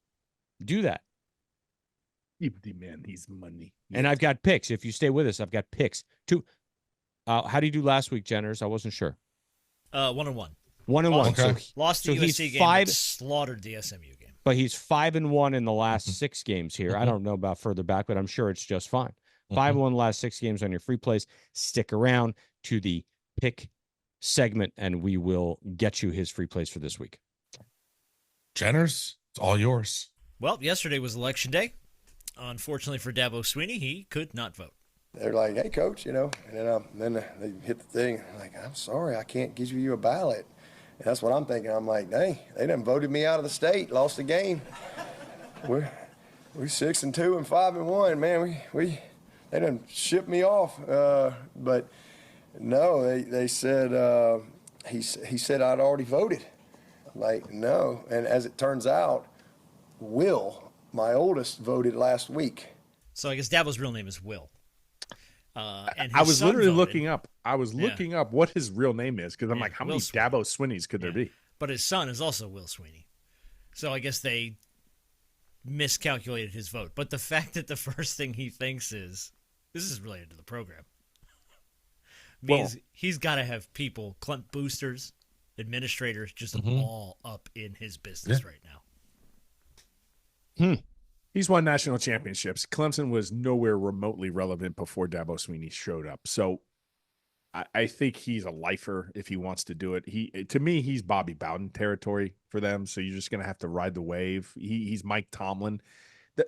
Do that. Give the man his money. And I've got picks. If you stay with us, I've got picks too. How do you do last week, Jenners? I wasn't sure. 1-1. 1-1. Okay. So, Lost the USC game, but slaughtered the SMU game. but he's 5-1 in the last 6 games here. I don't know about further back, but I'm sure it's just fine. 5-1 in the last 6 games on your free plays. Stick around to the pick segment, and we will get you his free plays for this week. Jenners, it's all yours. Well, yesterday was election day. Unfortunately for Dabo Swinney, he could not vote. They're like, "Hey, coach," and then they hit the thing. I'm like, "I'm sorry, I can't give you a ballot." And that's what I'm thinking. I'm like, "Dang, they done voted me out of the state, lost the game. We're 6-2 and 5-1, man. They done shipped me off." But no, they said he said I'd already voted. I'm like, no, and as it turns out, Will my oldest voted last week. So I guess Dabo's real name is Will. And I was literally voted. looking up. I was looking up what his real name is because I'm like, how Will many Swinney. Dabo Swinneys could there be? But his son is also Will Swinney. So I guess they miscalculated his vote. But the fact that the first thing he thinks is, this is related to the program, means he's got to have people, boosters, administrators, just all up in his business right now. He's won national championships. Clemson was nowhere remotely relevant before Dabo Swinney showed up. So I think he's a lifer if he wants to do it. To me, he's Bobby Bowden territory for them. So you're just going to have to ride the wave. He's Mike Tomlin.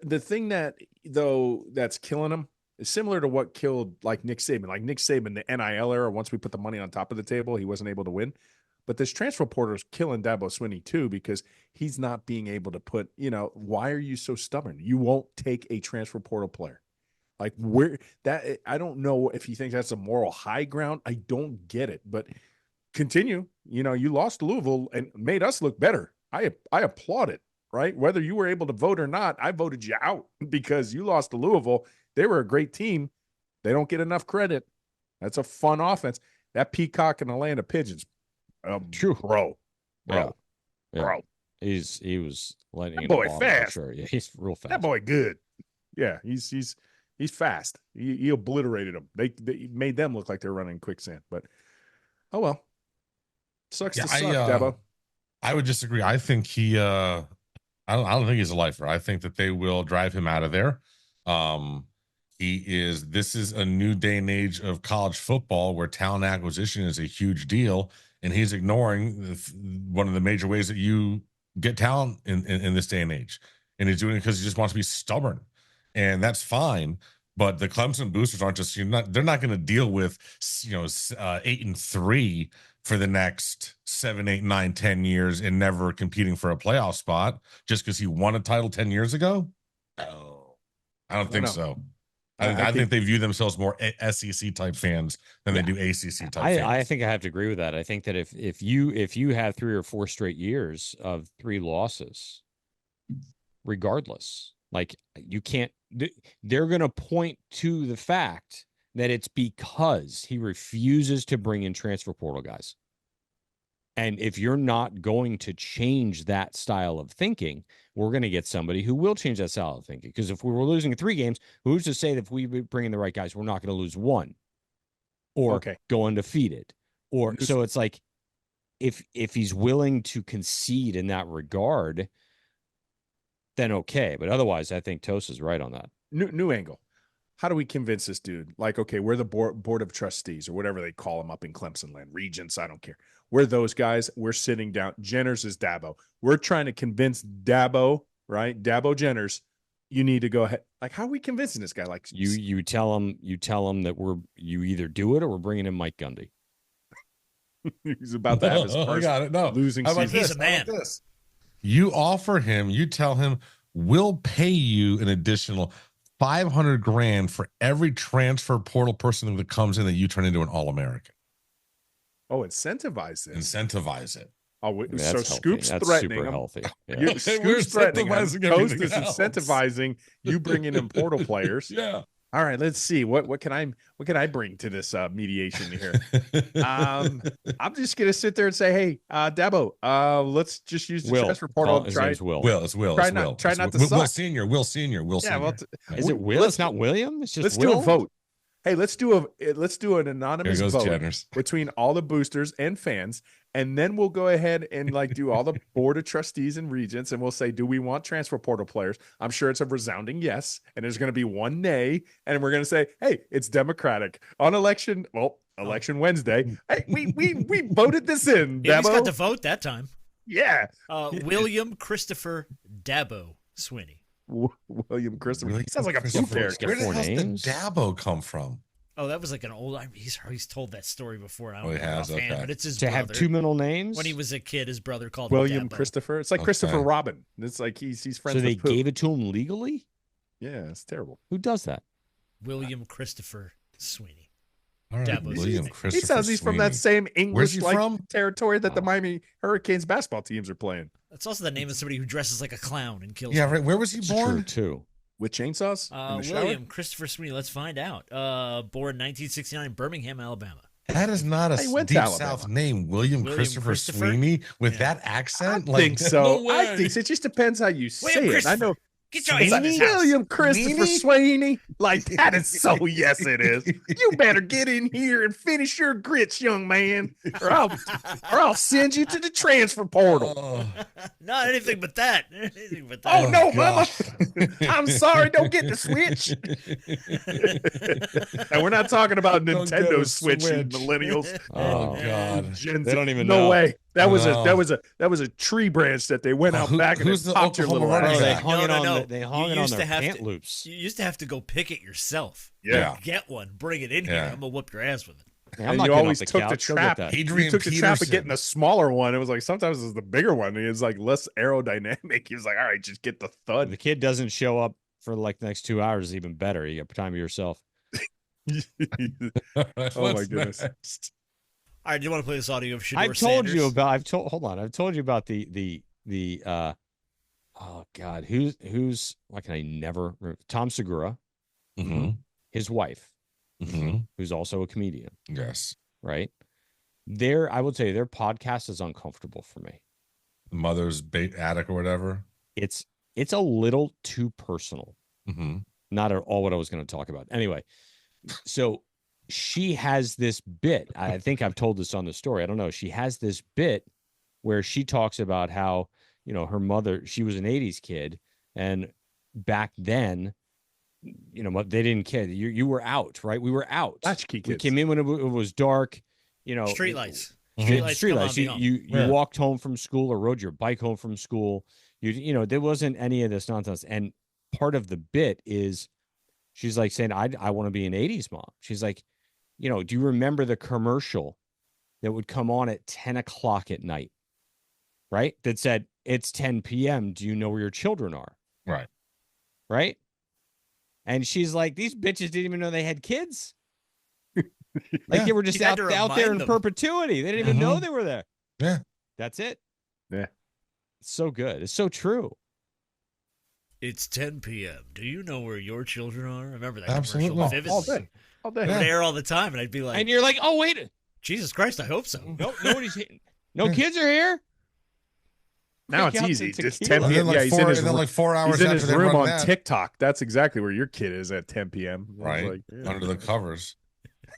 The thing that's killing him is similar to what killed like Nick Saban. Like Nick Saban, the NIL era, once we put the money on top of the table, he wasn't able to win. But this transfer portal is killing Dabo Swinney too, because he's not being able to put, why are you so stubborn? You won't take a transfer portal player. Like I don't know if he thinks that's a moral high ground. I don't get it, but continue. You lost to Louisville and made us look better. I applaud it, right? Whether you were able to vote or not, I voted you out because you lost to Louisville. They were a great team. They don't get enough credit. That's a fun offense. That peacock and the land of pigeons. True, bro. He was letting that boy fast. Sure. Yeah, he's real fast. That boy good. Yeah, he's fast. He obliterated them. They made them look like they're running quicksand. But oh well, sucks to suck, Dabo. I would disagree. I think he. I don't think he's a lifer. I think that they will drive him out of there. This is a new day and age of college football where talent acquisition is a huge deal. And he's ignoring one of the major ways that you get talent in this day and age. And he's doing it because he just wants to be stubborn. And that's fine. But the Clemson boosters aren't just, they're not going to deal with, 8-3 for the next 7, 8, 9, 10 years and never competing for a playoff spot just because he won a title 10 years ago. No, I don't think so. I think they view themselves more SEC type fans than they do ACC type fans. I think I have to agree with that. I think that if you have 3 or 4 straight years of 3 losses, regardless, like you can't, they're going to point to the fact that it's because he refuses to bring in transfer portal guys. And if you're not going to change that style of thinking, we're going to get somebody who will change that style of thinking. Because if we were losing 3 games, who's to say that if we bring in the right guys, we're not going to lose 1 or go undefeated? Or so it's like if he's willing to concede in that regard, then okay. But otherwise, I think Toast is right on that. New angle. How do we convince this dude? Like, okay, we're the board of trustees or whatever they call them up in Clemson land, regents. I don't care. We're those guys. We're sitting down. Jenners is Dabo. We're trying to convince Dabo, right? Dabo Jenners, you need to go ahead. Like, how are we convincing this guy? Like, you tell him that you either do it or we're bringing in Mike Gundy. He's about to have his first losing season. He's a man. You offer him. You tell him we'll pay you an additional $500,000 for every transfer portal person that comes in that you turn into an All-American. Oh, incentivize this. Incentivize it. Oh, so healthy. Scoop's That's threatening super him. healthy. Yeah. We're incentivizing Toast is incentivizing you bringing in portal players. Yeah. All right, let's see. What can I bring to this mediation here? I'm just gonna sit there and say, hey, Dabo, let's just use the transfer portal. It's Will. Try not to suck. Will Senior. Will Senior. Is it Will? It's not William. It's just let's Will? do a vote. Hey, let's do an anonymous vote Jenners. between all the boosters and fans, and then we'll go ahead and do all the board of trustees and regents, and we'll say, do we want transfer portal players? I'm sure it's a resounding yes, and there's going to be 1 nay, and we're going to say, hey, it's democratic on election Wednesday. Hey, we voted this in. Yeah, Dabo. he's got the vote that time. Yeah, William Christopher Dabo Swinney. William Christopher. He sounds like a poop character. Where the hell did Dabo come from? Oh, that was like an old. He's told that story before. I don't know offhand, but it's his to brother. have 2 middle names. When he was a kid, his brother called William him Dabo. Christopher. It's like Christopher Robin. It's like he's friends. So they with poop. gave it to him legally. Yeah, it's terrible. Who does that? William Christopher Swinney. Right, William Christopher. He sounds he's from that same English from? territory that the Miami Hurricanes basketball teams are playing. That's also the name of somebody who dresses like a clown and kills. Yeah, people. right. Where was he born? True too. With chainsaws? William Christopher Swinney. Let's find out. Born 1969 in Birmingham, Alabama. That is not a deep South name, William Christopher Swinney, with that accent. I think so. No, I think so. It just depends how you say it. I know. Get your ass out of this house. William Christopher Swinney. Like, that is so, yes, it is. You better get in here and finish your grits, young man, or I'll send you to the transfer portal. Not anything but that. Anything but that. Oh, no, Mama. I'm sorry. Don't get the Switch. And we're not talking about Nintendo Switch, millennials. Oh, God. They don't even know. No way. That was a tree branch that they went out back and popped your little ass. They hung it on their pant loops. You used to have to go pick it yourself. Yeah. get one, bring it in here. I'm gonna whoop your ass with it. And you always took the trap. You took the trap of getting a smaller one. It was like sometimes it was the bigger one. It was like less aerodynamic. He was like, all right, just get the thud. If the kid doesn't show up for like the next 2 hours, even better. You got time to yourself. Oh my goodness. All right, do you want to play this audio of Shedeur I've told Sanders? you about. I've told you about the oh God, who's why can I never remember? Tom Segura, his wife, who's also a comedian. Yes, right. I would say their podcast is uncomfortable for me. Mother's attic or whatever. It's a little too personal. Not at all what I was going to talk about. Anyway, so. She has this bit. I think I've told this on the story. I don't know. She has this bit where she talks about how, her mother, she was an 80s kid. And back then, they didn't care. You were out, right? We were out. Latchkey kids. We came in when it was dark, Streetlights. Streetlights. You walked home from school or rode your bike home from school. There wasn't any of this nonsense. And part of the bit is she's like saying, I want to be an 80s mom. She's like, do you remember the commercial that would come on at 10 o'clock at night, right? That said, it's 10 p.m. Do you know where your children are? Right. Right. And she's like, these bitches didn't even know they had kids. Like they were just out there in perpetuity. They didn't even know they were there. Yeah. That's it. Yeah. It's so good. It's so true. It's 10 p.m. Do you know where your children are? I remember that Absolutely. commercial vividly. All day. It would air all the time, and I'd be like, and you're like, oh wait, Jesus Christ, I hope so. No, nobody's hitting. No kids are here. Now it's easy. It's 10 p.m. Yeah, he's in his room. Like 4 hours. He's in his room on TikTok. That's exactly where your kid is at 10 p.m. Right, under the covers.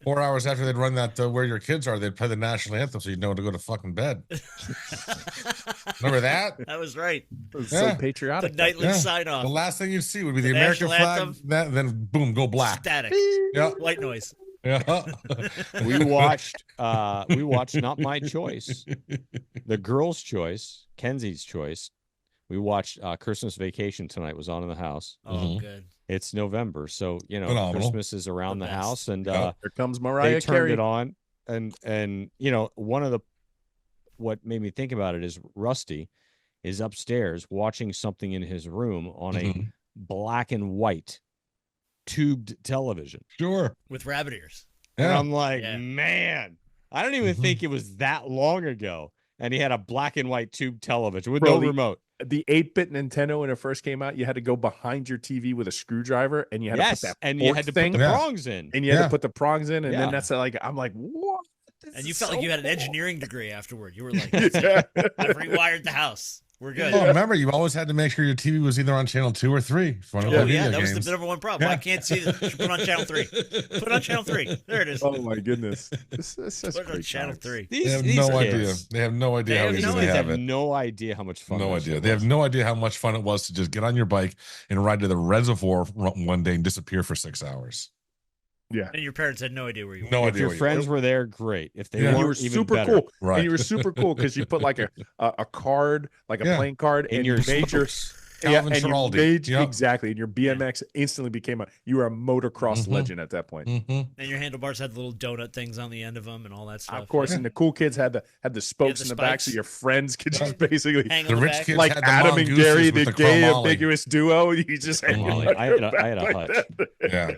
4 hours after they'd run that where your kids are, they'd play the national anthem so you'd know to go to fucking bed. Remember that? That was right. It was so patriotic. The nightly sign off. The last thing you'd see would be the American flag, then boom, go black. Static. Yeah. White noise. Yeah. We watched Not My Choice, the girl's choice, Kenzie's choice. We watched Christmas Vacation tonight. Was on in the house. Oh, good. It's November, so Phenomenal. Christmas is around the house, and here comes Mariah Carey. They turned it on, and one of what made me think about it is Rusty is upstairs watching something in his room on a black and white tubed television. Sure. With rabbit ears. And I'm like, man, I don't even think it was that long ago. And he had a black and white tube television with no remote. The 8-bit Nintendo, when it first came out, you had to go behind your TV with a screwdriver, and you had to put that and you had to put the prongs in. And you had to put the prongs in, and then that's like, I'm like, what? And you felt like you had an engineering degree afterward. You were like, I've rewired the house. We're good. Oh, remember, you always had to make sure your TV was either on channel 2 or 3. That was the number one problem. I can't see this. Put it on channel 3. Put it on channel 3. There it is. Oh my goodness. This put it on channel 3. They have no idea. They have no idea how easy they have it. No idea how much fun. No idea. They have no idea how much fun it was to just get on your bike and ride to the reservoir one day and disappear for 6 hours. Yeah. And your parents had no idea where you were. No idea. If your friends were there, great. If they weren't, you were even super better. cool. Right. And you were super cool because you put like a card, like a playing card, and your made your Calvin Schiraldi. Exactly. And your BMX instantly became you were a motocross legend at that point. And your handlebars had the little donut things on the end of them and all that stuff. Of course, and the cool kids had the spokes in the back, so your friends could just basically the rich kids like had the Adam and Gary, the gay ambiguous duo. You just I had a hutch. Yeah.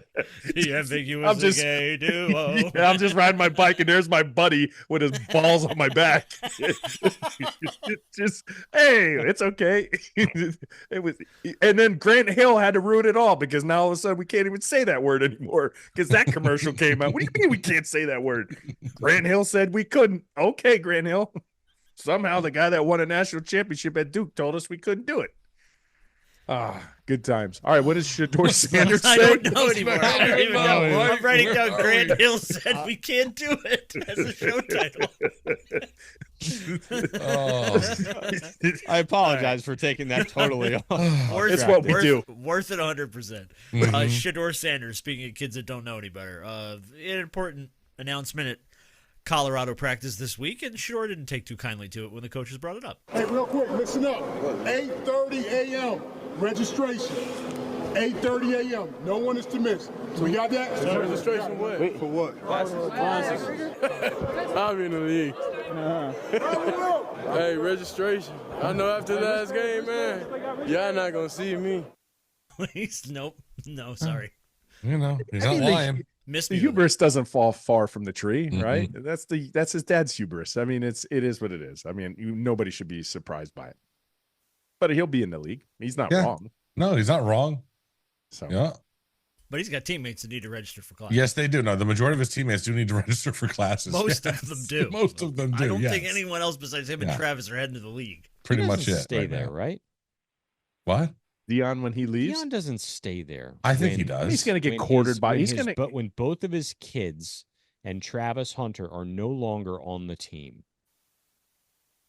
The ambiguous gay duo. Yeah, I'm just riding my bike, and there's my buddy with his balls on my back. Just hey, it's okay. It was, and then Grant Hill had to ruin it all because now all of a sudden we can't even say that word anymore because that commercial came out. What do you mean we can't say that word? Grant Hill said we couldn't. Okay, Grant Hill. Somehow the guy that won a national championship at Duke told us we couldn't do it. Good times. All right, what does Shedeur Sanders say? I don't know anymore. I don't even know. I'm writing down Grant Hill said we can't do it as a show title. I apologize for taking that totally off. It's what we do. Worth it 100%. Shedeur Sanders, speaking of kids that don't know any better, an important announcement at Colorado practice this week, and Shedeur didn't take too kindly to it when the coaches brought it up. Hey, real quick, listen up. 8:30 a.m. registration. 8:30 a.m. No one is to miss. So we got that? Registration what? For what? I'll be in the league. Hey, registration. I know after last game, man, y'all not going to see me. Please, nope. No, sorry. He's not lying. The hubris doesn't fall far from the tree, right? That's his dad's hubris. I mean, it is what it is. I mean, nobody should be surprised by it. But he'll be in the league. He's not wrong. No, he's not wrong. So yeah. But he's got teammates that need to register for classes. Yes, they do. No, the majority of his teammates do need to register for classes. Most of them do. Most of them do. I don't think anyone else besides him and Travis are heading to the league. Pretty much it. Stay there, right? What? Dion, when he leaves, Dion doesn't stay there. I think he does. He's going to get quartered by. But when both of his kids and Travis Hunter are no longer on the team,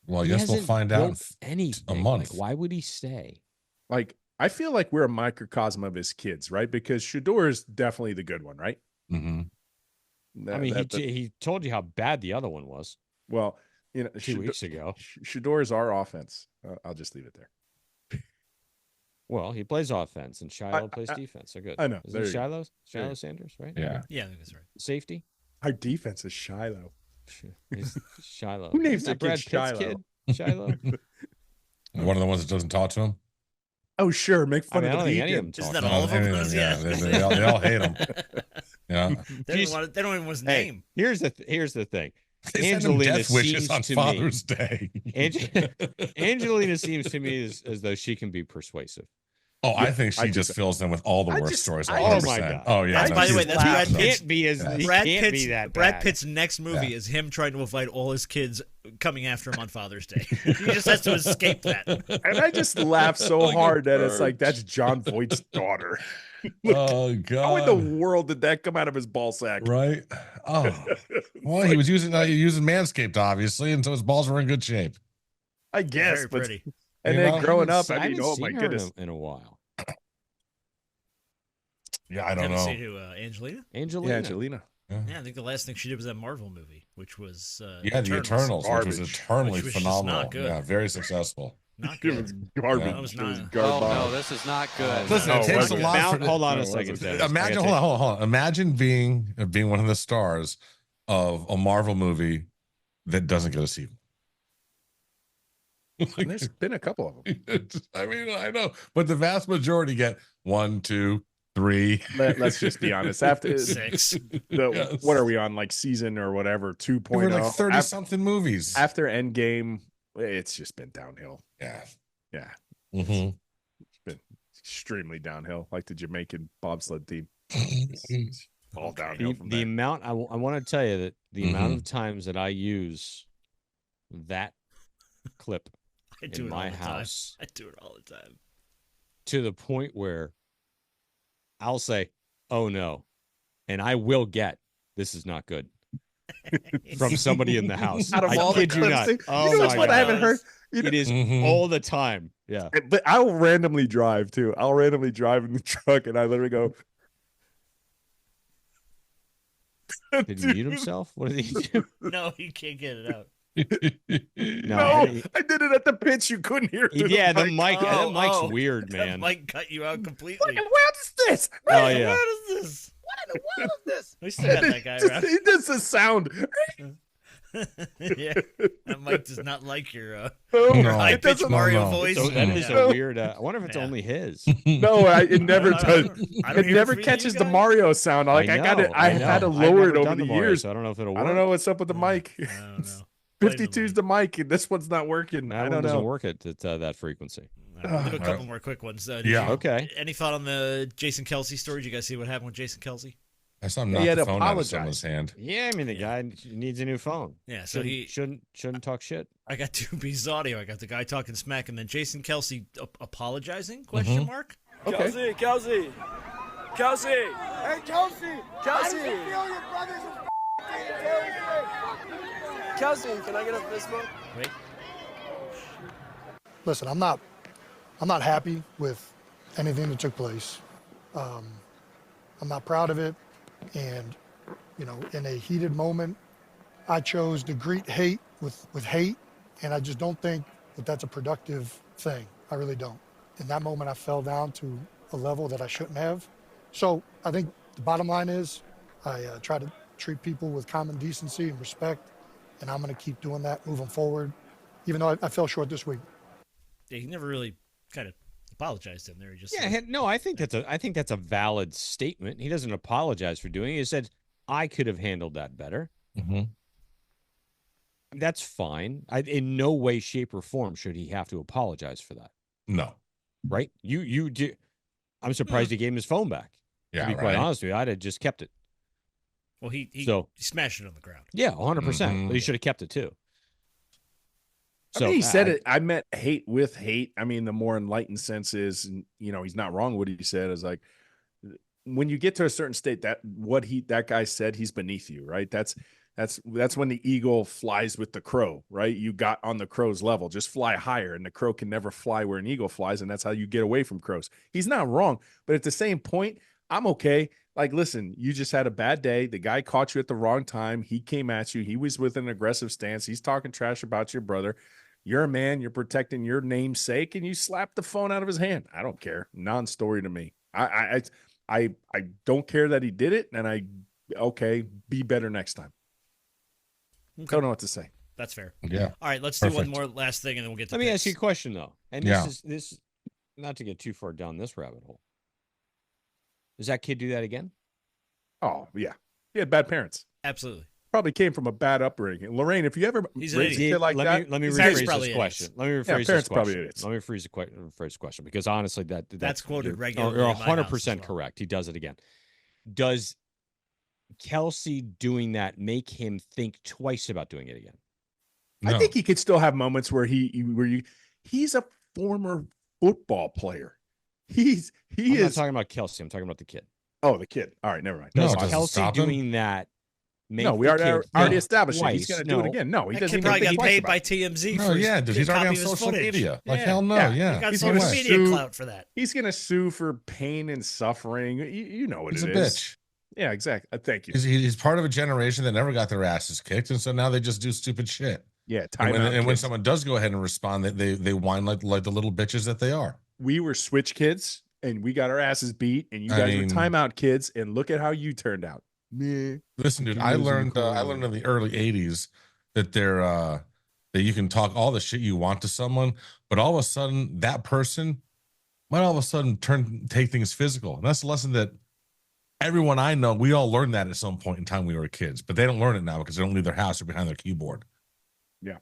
well, I guess we'll find out in a month. Like, why would he stay? Like, I feel like we're a microcosm of his kids, right? Because Shedeur is definitely the good one, right? Mm-hmm. I mean, he told you how bad the other one was. Well, 2 weeks ago. Shedeur is our offense. I'll just leave it there. Well, he plays offense, and Shiloh plays defense. They're good. I know. Is it Shiloh Sanders, right? Yeah. Yeah, I think that's right. Safety? Our defense is Shiloh. Shiloh. Who names that Brad Pitt's Shiloh? kid? Shiloh? One of the ones that doesn't talk to him? Oh, sure. Make fun of the vegan. Isn't that all of them? Yeah, they all hate him. Yeah. They don't even want his name. Here's the thing. Angelina seems on Father's Day. Angelina seems to me as though she can be persuasive. Oh, I think she just fills them with all the worst stories. Oh my God! Oh yeah. By the way, that's Brad Pitt's. Brad Pitt's next movie is him trying to avoid all his kids coming after him on Father's Day. He just has to escape that. And I just laugh so hard that it's like that's John Voight's daughter. Oh God! How in the world did that come out of his ball sack? Right? Oh, well, he was using Manscaped obviously, and so his balls were in good shape. I guess. Very pretty. And then growing up, I mean, oh my goodness, in a while. Yeah, I don't know. Seen who, Angelina? Angelina. Yeah, I think the last thing she did was that Marvel movie, which was the Eternals, which was eternally phenomenal. Not good. Yeah, very successful. Not good. It was garbage. Yeah. It was not. Oh no, this is not good. Listen, it takes a lot. Hold on a second. Imagine, hold on. Imagine being one of the stars of a Marvel movie that doesn't get a sequel. And there's been a couple of them. I mean, I know, but the vast majority get 1, 2, 3. Let's just be honest. After 6, what are we on? Like season or whatever 2.0? We're like 30 something movies after Endgame. It's just been downhill. Yeah. Mm-hmm. It's been extremely downhill, like the Jamaican bobsled team. All downhill. The amount I want to tell you that the amount of times that I use that clip in my house, I do it all the time, to the point where I'll say, "Oh no," and I will get, "This is not good." From somebody in the house. Out of all kid you not. Oh, you know what I haven't heard? It is all the time. Yeah. But I'll randomly drive too. I'll randomly drive in the truck and I literally go. Did he mute himself? What did he do? No, he can't get it out. I did it at the pitch. You couldn't hear. Yeah, the mic. That mic's weird, man. That mic cut you out completely. What is this? Oh yeah. What is this? What in the world is this? We still got that guy around. He does the sound. Yeah, that mic does not like your high pitched Mario voice. So that is a weird. I wonder if it's only his. No, it never does. It never catches the Mario sound. Like I got it. I had to lower it over the years. So I don't know if it'll work. I don't know what's up with the mic. I don't know. 52's the mic, and this one's not working. I don't know. Doesn't work at that frequency. We'll do a couple more quick ones. Okay. Any thought on the Jason Kelsey story? Did you guys see what happened with Jason Kelsey? I saw him knock the phone out of someone's hand. Yeah, I mean the guy needs a new phone. Yeah, so he shouldn't talk shit. I got two pieces of audio. I got the guy talking smack, and then Jason Kelsey apologizing? Question mark. Okay. Kelsey. Hey, Kelsey. How does it feel your brothers are Kelsey, can I get a fist bump? Wait. Listen, I'm not happy with anything that took place. I'm not proud of it. And, in a heated moment, I chose to greet hate with hate. And I just don't think that that's a productive thing. I really don't. In that moment, I fell down to a level that I shouldn't have. So I think the bottom line is I try to treat people with common decency and respect. And I'm going to keep doing that moving forward, even though I fell short this week. Yeah, he never really kind of apologized to him there. He just I think that's a valid statement. He doesn't apologize for doing it. He said, I could have handled that better. Mm-hmm. That's fine. In no way, shape, or form should he have to apologize for that. No. Right? You do. I'm surprised he gave him his phone back. Yeah, to be quite honest with you, I'd have just kept it. Well, he smashed it on the ground. Yeah, 100%. But he should have kept it too. So I mean, he said it. I meant hate with hate. I mean, the more enlightened sense is, he's not wrong. What he said is like, when you get to a certain state, that guy said, he's beneath you, right? That's when the eagle flies with the crow, right? You got on the crow's level, just fly higher, and the crow can never fly where an eagle flies, and that's how you get away from crows. He's not wrong, but at the same point, I'm okay. Like, listen, you just had a bad day. The guy caught you at the wrong time. He came at you. He was with an aggressive stance. He's talking trash about your brother. You're a man. You're protecting your name's sake, and you slapped the phone out of his hand. I don't care. Non-story to me. I don't care that he did it, and be better next time. Okay. Don't know what to say. That's fair. Yeah. All right, let's do one more last thing, and then we'll get to Let me picks. ask you a question, though. And this is not to get too far down this rabbit hole. Does that kid do that again? Oh, yeah. He had bad parents. Absolutely. Probably came from a bad upbringing. Lorraine, if you ever raised a kid like that, let me rephrase this question. Let me rephrase this question. Let me rephrase the question, because honestly, that's quoted regularly. You're 100% correct. He does it again. Does Kelsey doing that make him think twice about doing it again? No. I think he could still have moments where he's a former football player. I'm not talking about Kelsey. I'm talking about the kid. Oh, the kid. All right, never mind. Does Kelsey doing that? No, we already established it. He's going to do it again. No, he doesn't. He probably got paid by TMZ. No, yeah, dude, he's already on social media. Like hell no, yeah. He got social media clout for that. He's going to sue for pain and suffering. You know what it is. He's a bitch. Yeah, exactly. Thank you. He's part of a generation that never got their asses kicked, and so now they just do stupid shit. Yeah, and when someone does go ahead and respond, they whine like the little bitches that they are. We were switch kids, and we got our asses beat, and you guys were timeout kids, and look at how you turned out. Listen, dude, I learned in the early 80s that that you can talk all the shit you want to someone, but all of a sudden that person might all of a sudden take things physical. And that's a lesson that everyone I know, we all learned that at some point in time when we were kids, but they don't learn it now because they don't leave their house or behind their keyboard. Yeah.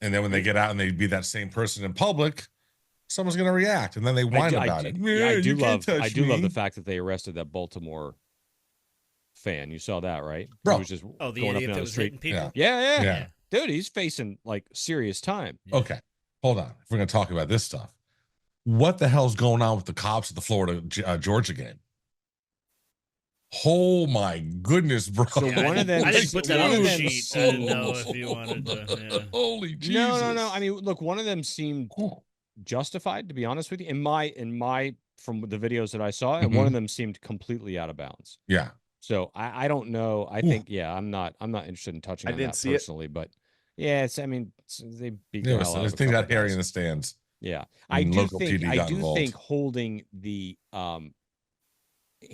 And then when they get out and they be that same person in public, someone's going to react, and then they whine about it. Yeah, I do love the fact that they arrested that Baltimore fan. You saw that, right? Bro. He was just the going up idiot and down that the was street. hitting people. Yeah. Dude, he's facing like serious time. Okay, hold on. If we're going to talk about this stuff, what the hell's going on with the cops at the Florida Georgia game? Oh my goodness, bro! So one of them, I didn't put that on the sheet. I didn't know if you wanted to. Yeah. Holy Jesus! No. I mean, look, one of them seemed justified, to be honest with you. In my from the videos that I saw, and one of them seemed completely out of bounds. Yeah. So I don't know. I think I'm not interested in touching on that personally, but Yeah, they beat the hell out of a things couple got hairy guys. in the stands. Yeah, And I local PD got do involved. think holding the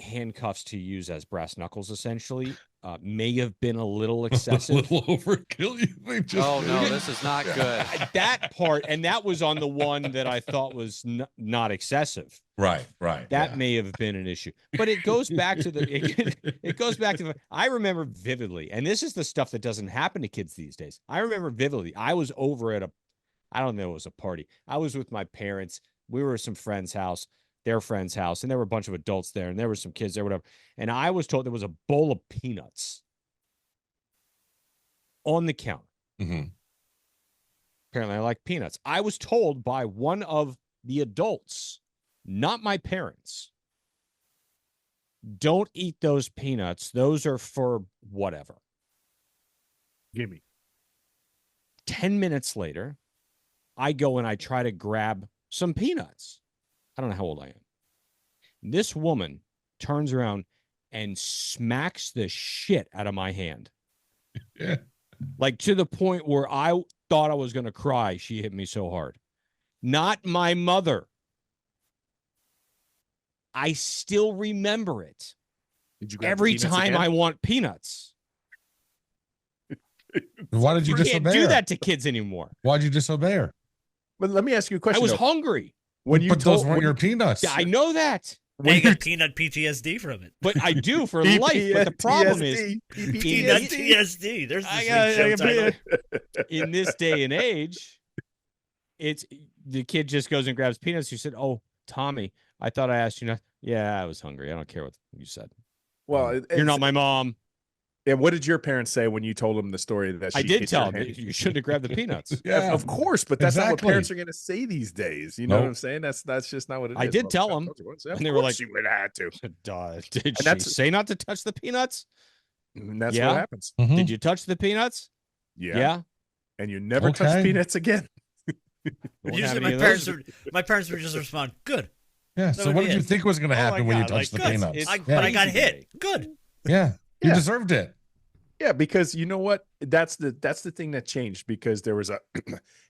handcuffs to use as brass knuckles essentially may have been a little excessive. A little overkill. You think? Oh no, this is not good. That part, and that was on the one that I thought was not excessive. Right. That may have been an issue, but it goes back to it goes back to I remember vividly, and this is the stuff that doesn't happen to kids these days. I remember vividly. I was over at I don't know, it was a party. I was with my parents. We were at some friend's house, their friend's house, and there were a bunch of adults there, and there were some kids there, whatever. And I was told there was a bowl of peanuts on the counter. Mm-hmm. Apparently, I like peanuts. I was told by one of the adults, not my parents, don't eat those peanuts. Those are for whatever. Gimme. 10 minutes later, I go and I try to grab some peanuts. I don't know how old I am. This woman turns around and smacks the shit out of my hand. Yeah. Like to the point where I thought I was going to cry. She hit me so hard. Not my mother. I still remember it. Did you grab every peanuts time again? I want peanuts? Why did you You can't disobey do her? that to kids anymore. Why'd you disobey her? But let me ask you a question. I was though. hungry. When you But those told weren't when your you- peanuts. Yeah, I know that. They got peanut PTSD from it. But I do for life. But the problem is, Peanut PTSD. There's I this got- week's show title. in this day and age, it's the kid just goes and grabs peanuts. You said, "Oh, Tommy, I thought I asked you not." Yeah, I was hungry. I don't care what you said. Well, You're not my mom. And what did your parents say when you told them the story that she I did hit tell your them hand? you shouldn't have grabbed the peanuts. Yeah, Of course, but that's not what exactly. parents are going to say these days. You know what Nope. I'm saying? That's just not what it is. I did Well, tell of them, course, and they were like, "You would have had to." Did she that's- say not to touch the peanuts? And that's Yeah. what happens. Mhm. Did you touch the peanuts? Yeah. And you never touch Okay. peanuts again. Won't Usually have my any of parents those. would just respond, "Good." Yeah. That So would what be did you it. think was going to Oh my happen when you God, touched like, the good. peanuts? It's But I got crazy hit. today. Good. Yeah. You Yeah. deserved it. Yeah, because you know what? That's the thing that changed because there was a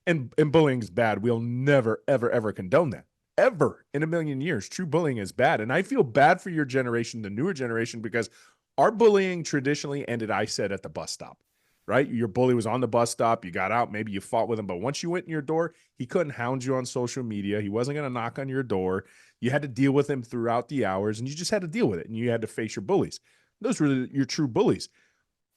and bullying's bad. We'll never, ever condone that. Ever in a million years. True bullying is bad. And I feel bad for your generation, the newer generation, because our bullying traditionally ended, I said, at the bus stop. Right? Your bully was on the bus stop, you got out, maybe you fought with him, but once you went in your door, he couldn't hound you on social media. He wasn't going to knock on your door. You had to deal with him throughout the hours, and you just had to deal with it, and you had to face your bullies. Those were your true bullies.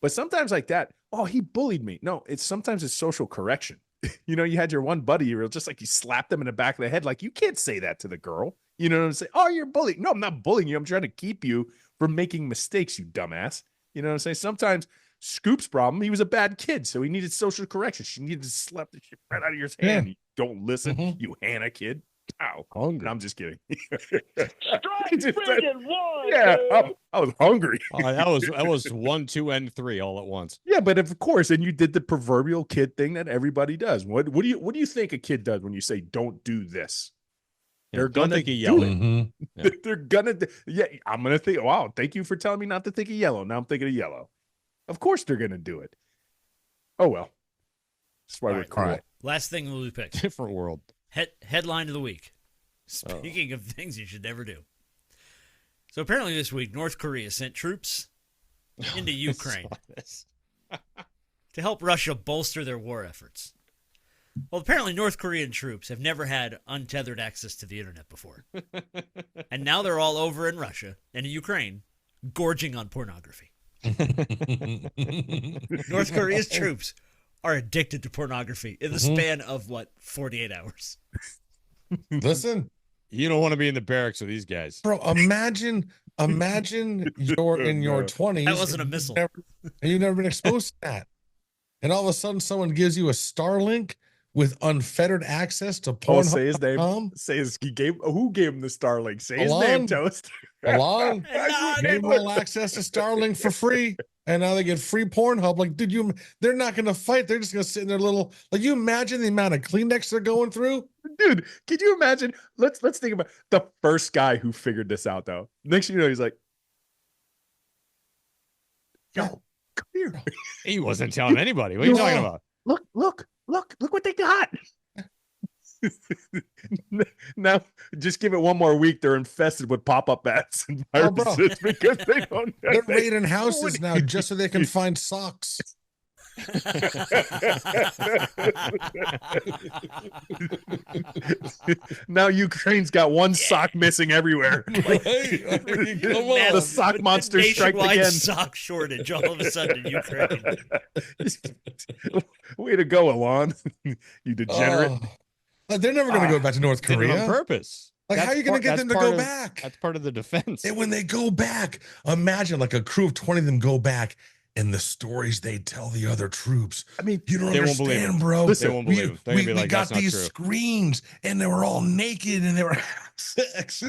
But sometimes like that, oh, he bullied me. No, sometimes it's social correction. You know, you had your one buddy, you were just like you slapped them in the back of the head. Like, you can't say that to the girl. You know what I'm saying? Oh, you're bullying. No, I'm not bullying you. I'm trying to keep you from making mistakes, you dumbass. You know what I'm saying? Sometimes Scoop's problem, he was a bad kid, so he needed social correction. She needed to slap the shit right out of your hand. Yeah. You don't listen, Mhm. you Hannah kid. Ow. Hungry. No, I'm just kidding. Strike friggin' one. Yeah, dude. I was hungry. Oh, that was 1, 2, and 3 all at once. Yeah, but of course, and you did the proverbial kid thing that everybody does. What do you think a kid does when you say don't do this? They're Don't gonna think of do yelling. it. Mhm. They're gonna yeah, I'm gonna think, wow, thank you for telling me not to think of yellow. Now I'm thinking of yellow. Of course they're gonna do it. Oh well. That's why All we're right. cool. All right. Last thing we'll pick. Different world. Headline of the week. Speaking of things you should never do. So apparently this week, North Korea sent troops into Ukraine to help Russia bolster their war efforts. Well, apparently North Korean troops have never had untethered access to the internet before. And now they're all over in Russia and in Ukraine, gorging on pornography. North Korea's troops are addicted to pornography in the span of, 48 hours. Listen, You don't want to be in the barracks with these guys. bro, imagine you're in your 20s. That wasn't a missile. And you've never been exposed to that. And all of a sudden someone gives you a Starlink with unfettered access to Oh, porn. say his name. Say his who gave him the Starlink? Say his Alon. name, Toast. Along. Alon. Gave them all access to Starlink for free. And now they get free Pornhub. Like, dude, they're not going to fight. They're just going to sit in their little, like, you imagine the amount of Kleenex they're going through? Dude, could you imagine? Let's think about the first guy who figured this out, though. Next thing you know, he's like, yo, come here. He wasn't telling anybody. What are you talking about? look what they got. Now, just give it one more week. They're infested with pop-up bats and viruses because they don't. They're raiding houses now just so they can find socks. Now Ukraine's got one sock missing everywhere. Like, the sock monster strike again. Sock shortage all of a sudden in Ukraine. Way to go, Alon. You degenerate. They're never going to go back to North Korea on purpose. Like, how are you going to get them to go back? That's part of the defense. And when they go back, imagine like a crew of 20 of them go back, and the stories they tell the other troops. I mean, you don't understand, bro. Listen, they won't believe it. We got these screens, and they were all naked, and they were having sex.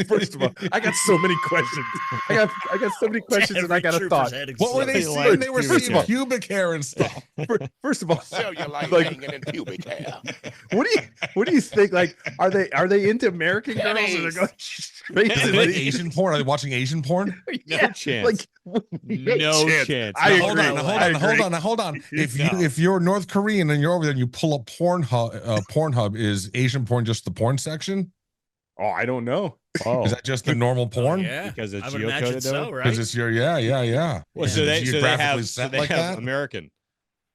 First of all, I got so many questions. I got so many questions, and I got a thought. What were they seeing? They were seeing pubic hair and stuff. First of all, cellulite hanging in pubic hair. What do you think? Like, are they into American girls, or they're going straight to like Asian porn? Are they watching Asian porn? No chance. Like, no chance. Hold on. If you're North Korean and you're over there and you pull up Pornhub, is Asian porn just the porn section? Oh, I don't know. Oh, is that just the normal porn? Yeah, because it's I would imagine so, right? Because it's your yeah. Well, so they have American.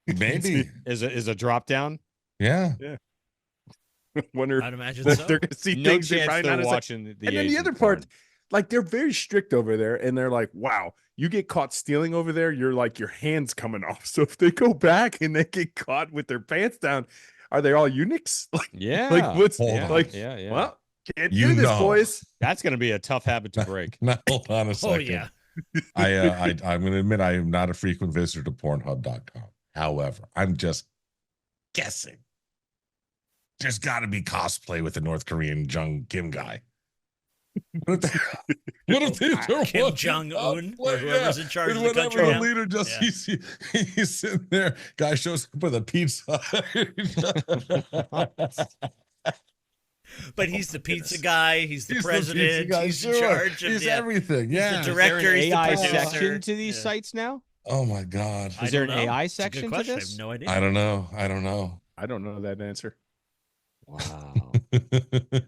Maybe is a drop down. Yeah. Wonder. I'd imagine so. They're gonna see things they're probably not watching. And then the other part, like, they're very strict over there, and they're like, wow. You get caught stealing over there, you're like, your hand's coming off. So if they go back and they get caught with their pants down, are they all eunuchs? Like, yeah. Like, what's yeah. Well, can't do this, boys. That's going to be a tough habit to break. Now, hold on a second. Oh, yeah. I'm going to admit I am not a frequent visitor to Pornhub.com. However, I'm just guessing. There's got to be cosplay with the North Korean Jung Kim guy. What if they're Kim Jong-un, or whoever's in charge of the country now? Leader just he's sitting there, guy shows up with a pizza. But he's the pizza guy, he's the president, he's in charge of everything. Yeah. He's the director, is there an he's the AI producer. section to these sites now? Oh my God. Is there an AI section to this? I have no idea. I don't know. I don't know that answer. Wow. Yeah,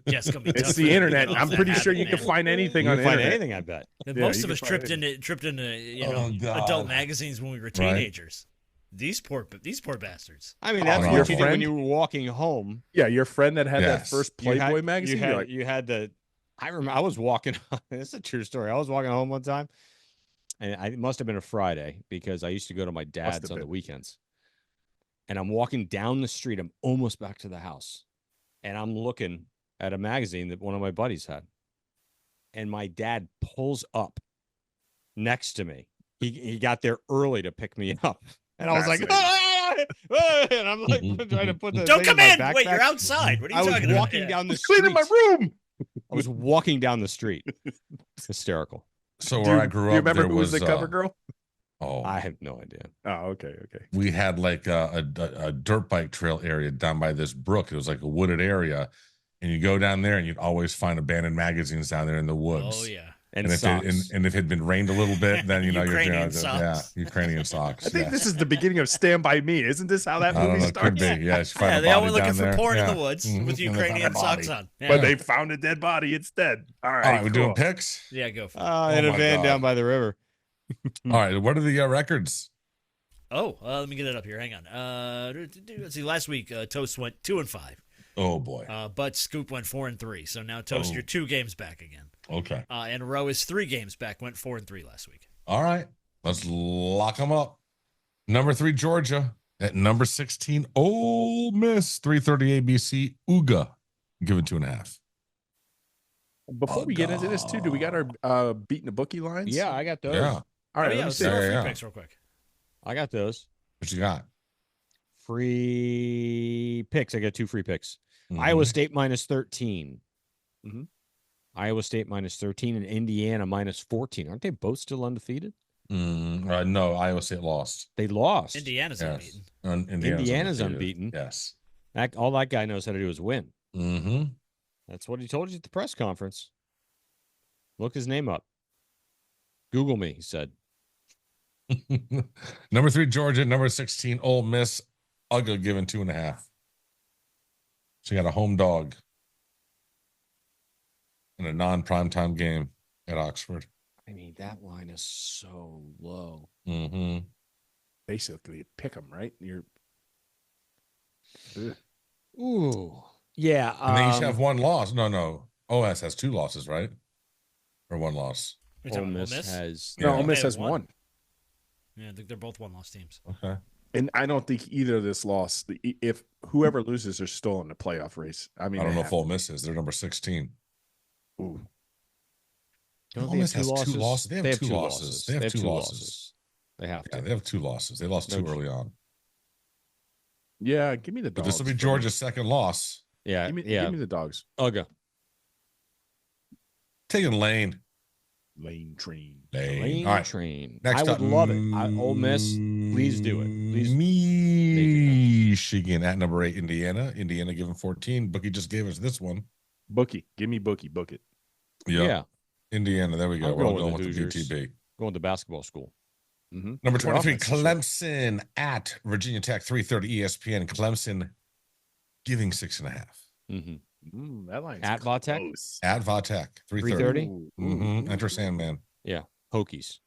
it's gonna be tough. It's the internet. I'm pretty sure you can find anything on the internet. Anything, I bet. Most of us tripped into adult magazines when we were teenagers. Right. These poor bastards. I mean, that's what you did when you were walking home. Yeah, your friend that had that first Playboy magazine. You had the. I remember I was walking. This is a true story. I was walking home one time, and it must have been a Friday because I used to go to my dad's on the weekends. And I'm walking down the street. I'm almost back to the house. And I'm looking at a magazine that one of my buddies had. And my dad pulls up next to me. He got there early to pick me up. And I was like, and I'm like trying to put the don't come in. Backpack. Wait, you're outside. What are you talking about? I was walking down the street. Cleaning my room. I was walking down the street. Hysterical. So where I grew up, do you remember who was the cover girl? Oh, I have no idea. Oh, okay. We had like a dirt bike trail area down by this brook. It was like a wooded area, and you go down there, and you'd always find abandoned magazines down there in the woods. Oh yeah, and if it had been rained a little bit, then Ukrainian socks. Ukrainian socks. I think this is the beginning of Stand By Me. Isn't this how that movie starts? Could be. Yeah, they all were looking for porn in the woods with Ukrainian socks on. Yeah. But they found a dead body instead. All right, we're doing picks. Yeah, go for it. In a van down by the river. All right, what are the records? Oh, let me get it up here. Hang on. Let's see. Last week, Toast went 2-5. Oh boy. But Scoop went 4-3. So now Toast, you're 2 games back again. Okay. And Roe is 3 games back. Went 4-3 last week. All right, let's lock them up. Number 3, Georgia. At number 16, Ole Miss. 3:30 ABC. Uga. Give it 2.5. Before we get into this too, do we got our beating the bookie lines? Yeah, I got those. Yeah. All right, let's see free picks real quick. I got those. What you got? Free picks. I got 2 free picks. Iowa State -13. Iowa State -13 and Indiana -14. Aren't they both still undefeated? No, Iowa State lost. They lost. Indiana's unbeaten. Indiana's unbeaten. Yes. All that guy knows how to do is win. Mm-hmm. That's what he told you at the press conference. Look his name up. Google me, he said. Number 3, Georgia. Number 16, Ole Miss. I'll go giving 2.5. So you got a home dog in a non-primetime game at Oxford. I mean, that line is so low. Mm-hmm. Basically, pick them, right? You're. Ugh. Ooh. Yeah. And then you should have one loss. No. OS has 2 losses, right? Or 1 loss. Ole Miss has Ole Miss has one. Yeah, I think they're both 1-loss teams. Okay. And I don't think either of this loss. If whoever loses are still in the playoff race. I mean, I don't know if Ole Miss is. They're number 16. Ooh. Ole Miss has 2 losses. They have 2 losses. They have 2 losses. They have to. Yeah, they have 2 losses. They lost 2 early on. Yeah, give me the But dogs. this will be Georgia's second loss. Yeah, Give me the dogs. I'll go. Taking Lane. Lane train. Lane All right. train. Next I up, would love it. Ole Miss, please do it. Please. Michigan at number 8, Indiana. Indiana giving 14. Bookie just gave us this one. Bookie. Give me Bookie. Book it. Yeah. Indiana. There we go. I'm We're going going with with the the Hoosiers. BTB. Going to basketball school. Mm-hmm. Number 23, Clemson at Virginia Tech, 3:30 ESPN. Clemson giving 6.5. Mm-hmm. That line's at Vatek. At Vatek, 3:30. Mm-hmm. Enter Sandman. Yeah. Hokies.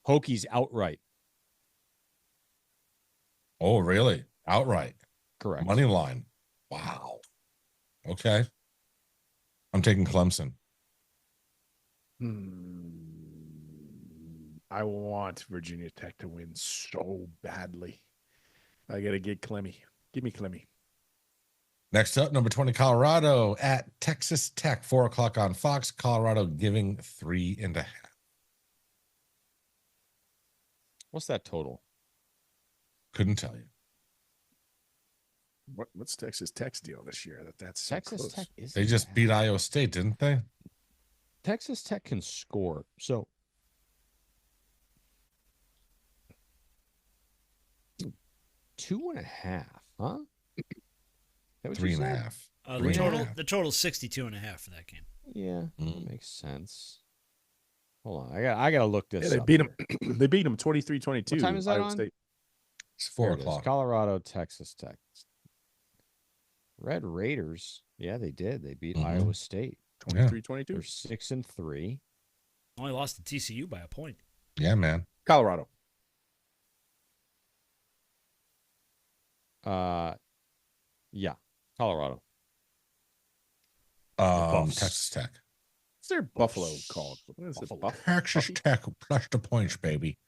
Hokies outright. Oh, really? Outright. Correct. Money line. Wow. Okay. I'm taking Clemson. I want Virginia Tech to win so badly. I got to get Clemmy. Give me Clemmy. Next up, number 20, Colorado at Texas Tech, 4 o'clock on Fox. Colorado giving 3.5. What's that total? Couldn't tell you. What's Texas Tech's deal this year? That's so Texas close. Tech is. They just beat Iowa State, didn't they? Texas Tech can score. So 2.5, huh? 3.5. The total 62.5 for that game. Yeah, that makes sense. Hold on, I got to look this. They up beat them. here. They beat them 23-22. What time is that Iowa on? State. It's 4 There it is. o'clock. Colorado, Texas Tech. Red Raiders. Yeah, they did. They beat Iowa State. 23-22. They're 6-3. Only lost to TCU by a point. Yeah, man. Colorado. Yeah, Colorado. Texas Tech. What's their Buffalo called? What is it? Texas Tech plus the points, baby.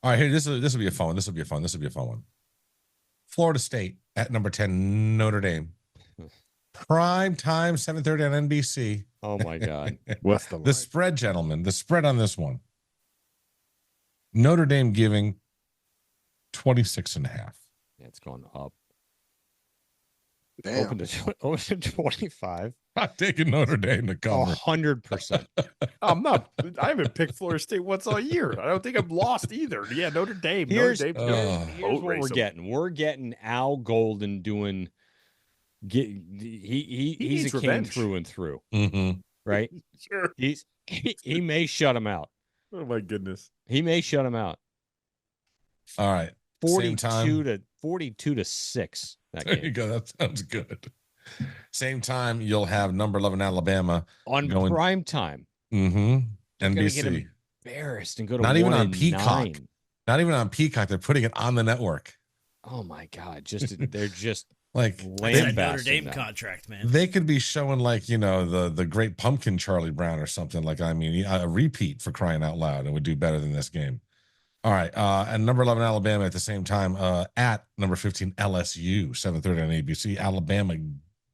All right, here. This will be a fun one. This will be a fun one. Florida State at number 10, Notre Dame. Prime time, 7:30 on NBC. Oh my God. What's the line? The spread, gentlemen? The spread on this one. Notre Dame giving 26.5. Yeah, it's going up. Damn. Open to 25. I'm taking Notre Dame to cover. 100%. I'm not. I haven't picked Florida State once all year. I don't think I'm lost either. Yeah, Notre Dame. Here's Notre what we're getting. We're getting Al Golden doing. He's a king revenge. through and through, Mm-hmm. right? Sure. He may shut him out. Oh my goodness. He may shut him out. All right. Same time. 42 to 6. That There game. you go. That sounds good. Same time, you'll have number 11 Alabama On prime time. Mm-hmm. They're gonna get NBC. embarrassed and go to Not even on 1-9. Peacock. Not even on Peacock. They're putting it on the network. Oh my God! They're just like That's that Notre lambasting Dame them. contract, man. They could be showing like, the Great Pumpkin Charlie Brown or something. Like, I mean, a repeat for crying out loud and would do better than this game. All right. And number 11 Alabama at the same time at number 15 LSU, 7:30 on ABC. Alabama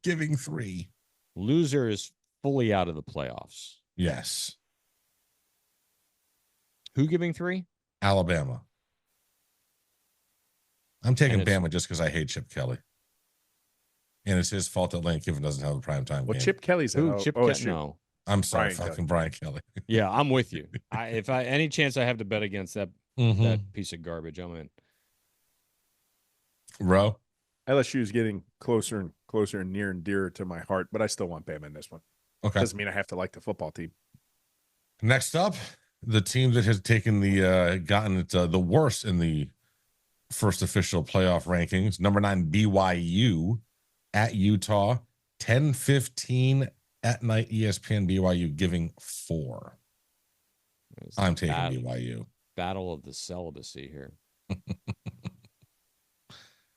giving 3. Loser is fully out of the playoffs. Yes. Who giving 3? Alabama. I'm taking And it's- Bama just because I hate Chip Kelly. And it's his fault that Lane Kiffin doesn't have a primetime Well, game. Chip Kelly's Who? at Chip OSU. No. I'm sorry, Brian Brian Kelly. Yeah, I'm with you. If any chance I have to bet against that piece of garbage, I'm in. Row. LSU is getting closer and closer and near and dearer to my heart, but I still want Bama in this one. Okay. Doesn't mean I have to like the football team. Next up, the team that has taken gotten it the worst in the first official playoff rankings. Number 9, BYU at Utah. 10:15 at night, ESPN. BYU giving 4. I'm taking BYU. Battle of the celibacy here.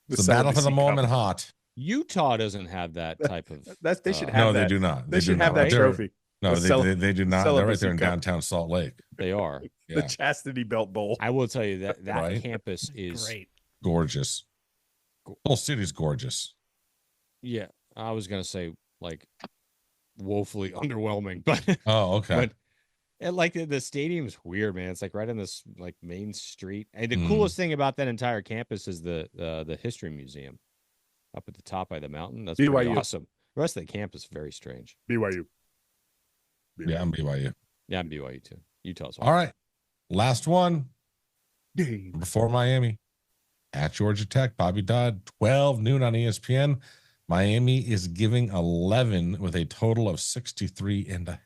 It's the battle for the moment hot. Utah doesn't have that type of. They should have no, that. they do not. They should have that trophy. No, they do not. They're right there in downtown Salt Lake. They are. Yeah. The Chastity Belt Bowl. I will tell you that Right? campus is Great. Gorgeous. The whole city's gorgeous. Yeah, I was gonna say like woefully underwhelming, but Oh, okay. But and like the stadium's weird, man. It's like right on this like main street. And the coolest thing about that entire campus is the history museum up at the top by the mountain. That's pretty awesome. The rest of the campus is very strange. BYU. Yeah, I'm BYU. Yeah, I'm BYU too. Utah's all right. Last one game before Miami at Georgia Tech. Bobby Dodd, 12 noon on ESPN. Miami is giving 11 with a total of 63.5.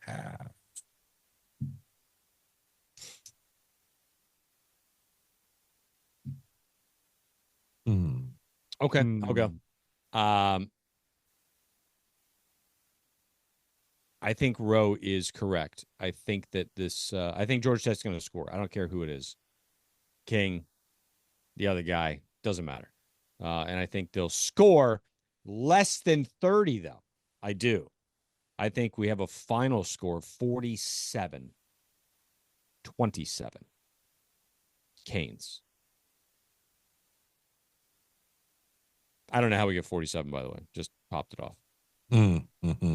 Okay, I'll go. I think Rowe is correct. I think that I think Georgia Tech's going to score. I don't care who it is. King, the other guy, doesn't matter. And I think they'll score less than 30, though. I do. I think we have a final score of 47-27. Canes. I don't know how we get 47, by the way. Just popped it off. Mm-hmm.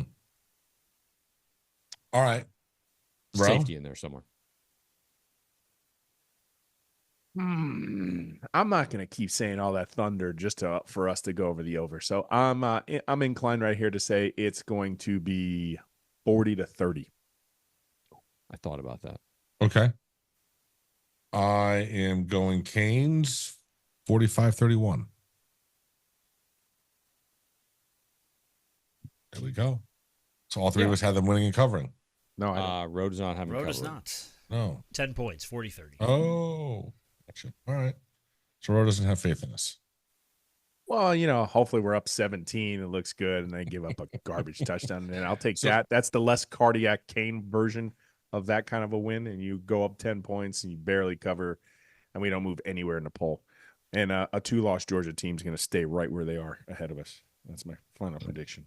All right. Safety in there somewhere. I'm not going to keep saying all that thunder just for us to go over the over. So I'm inclined right here to say it's going to be 40-30. I thought about that. Okay. I am going Canes 45-31. There we go. So all three of us had them winning and covering. No, Rowe does not have Rowe does not. No. 10 points, 40-30. Oh, gotcha. All right. So Rowe doesn't have faith in us. Well, hopefully we're up 17. It looks good, and they give up a garbage touchdown. And I'll take that. That's the less cardiac Kane version of that kind of a win. And you go up 10 points, and you barely cover, and we don't move anywhere in the poll. And a 2-loss Georgia team is going to stay right where they are ahead of us. That's my final prediction.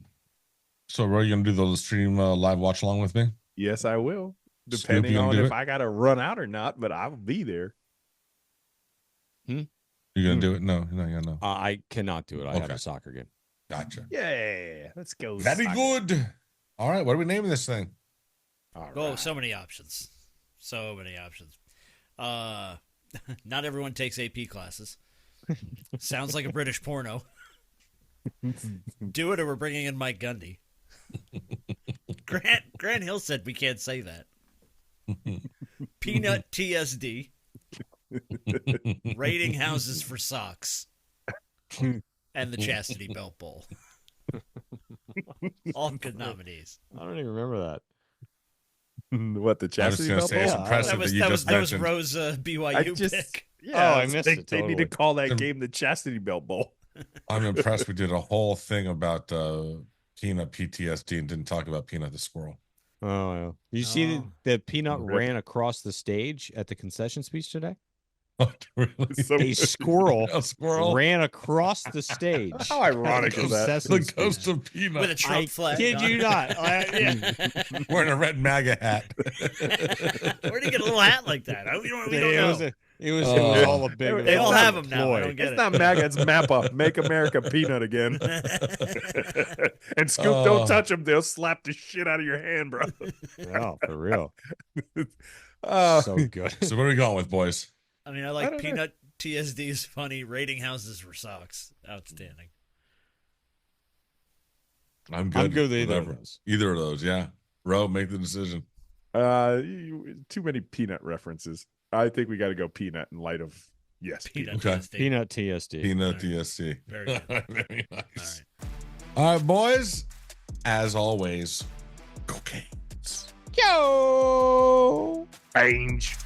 So, Rowe, you going to do the stream live watch along with me? Yes, I will. Depending on if I got to run out or not, but I'll be there. You going to do it? No, no. I cannot do it. I have a soccer game. Gotcha. Yeah, let's go. Very good. All right, what are we naming this thing? Oh, so many options. So many options. Not everyone takes AP classes. Sounds like a British porno. Do it or we're bringing in Mike Gundy. Grant Hill said we can't say that. Peanut TSD. Rating houses for socks. And the Chastity Belt Bowl. All good nominees. I don't even remember that. What, the Chastity Belt Bowl? It's impressive that was Rowe's BYU pick. Yeah, I missed it. They need to call that game the Chastity Belt Bowl. I'm impressed we did a whole thing about Peanut PTSD and didn't talk about Peanut the squirrel. Oh, yeah. You see that Peanut ran across the stage at the concession speech today? Really? A squirrel ran ran across the stage. How ironic is that? The ghost of Peanut. With a Trump flag. Kid you not. Wearing a red MAGA hat. Where do you get a little hat like that? We don't know. It was all a big. They all have them now. I don't get it's not MAGA, it's MAPA. Make America Peanut again. And Scoop, don't touch them. They'll slap the shit out of your hand, bro. Oh, for real. So good. So what are we going with, boys? I mean, I like Peanut TSD is funny. Rating houses for socks. Outstanding. I'm good with either of those. Either of those, yeah. Rowe, make the decision. Too many Peanut references. I think we got to go Peanut in light of Peanut Okay. TSD. Peanut TSD. Peanut TSC. Very good. Very nice. All All right, boys. As always, go Canes. Yo! Range.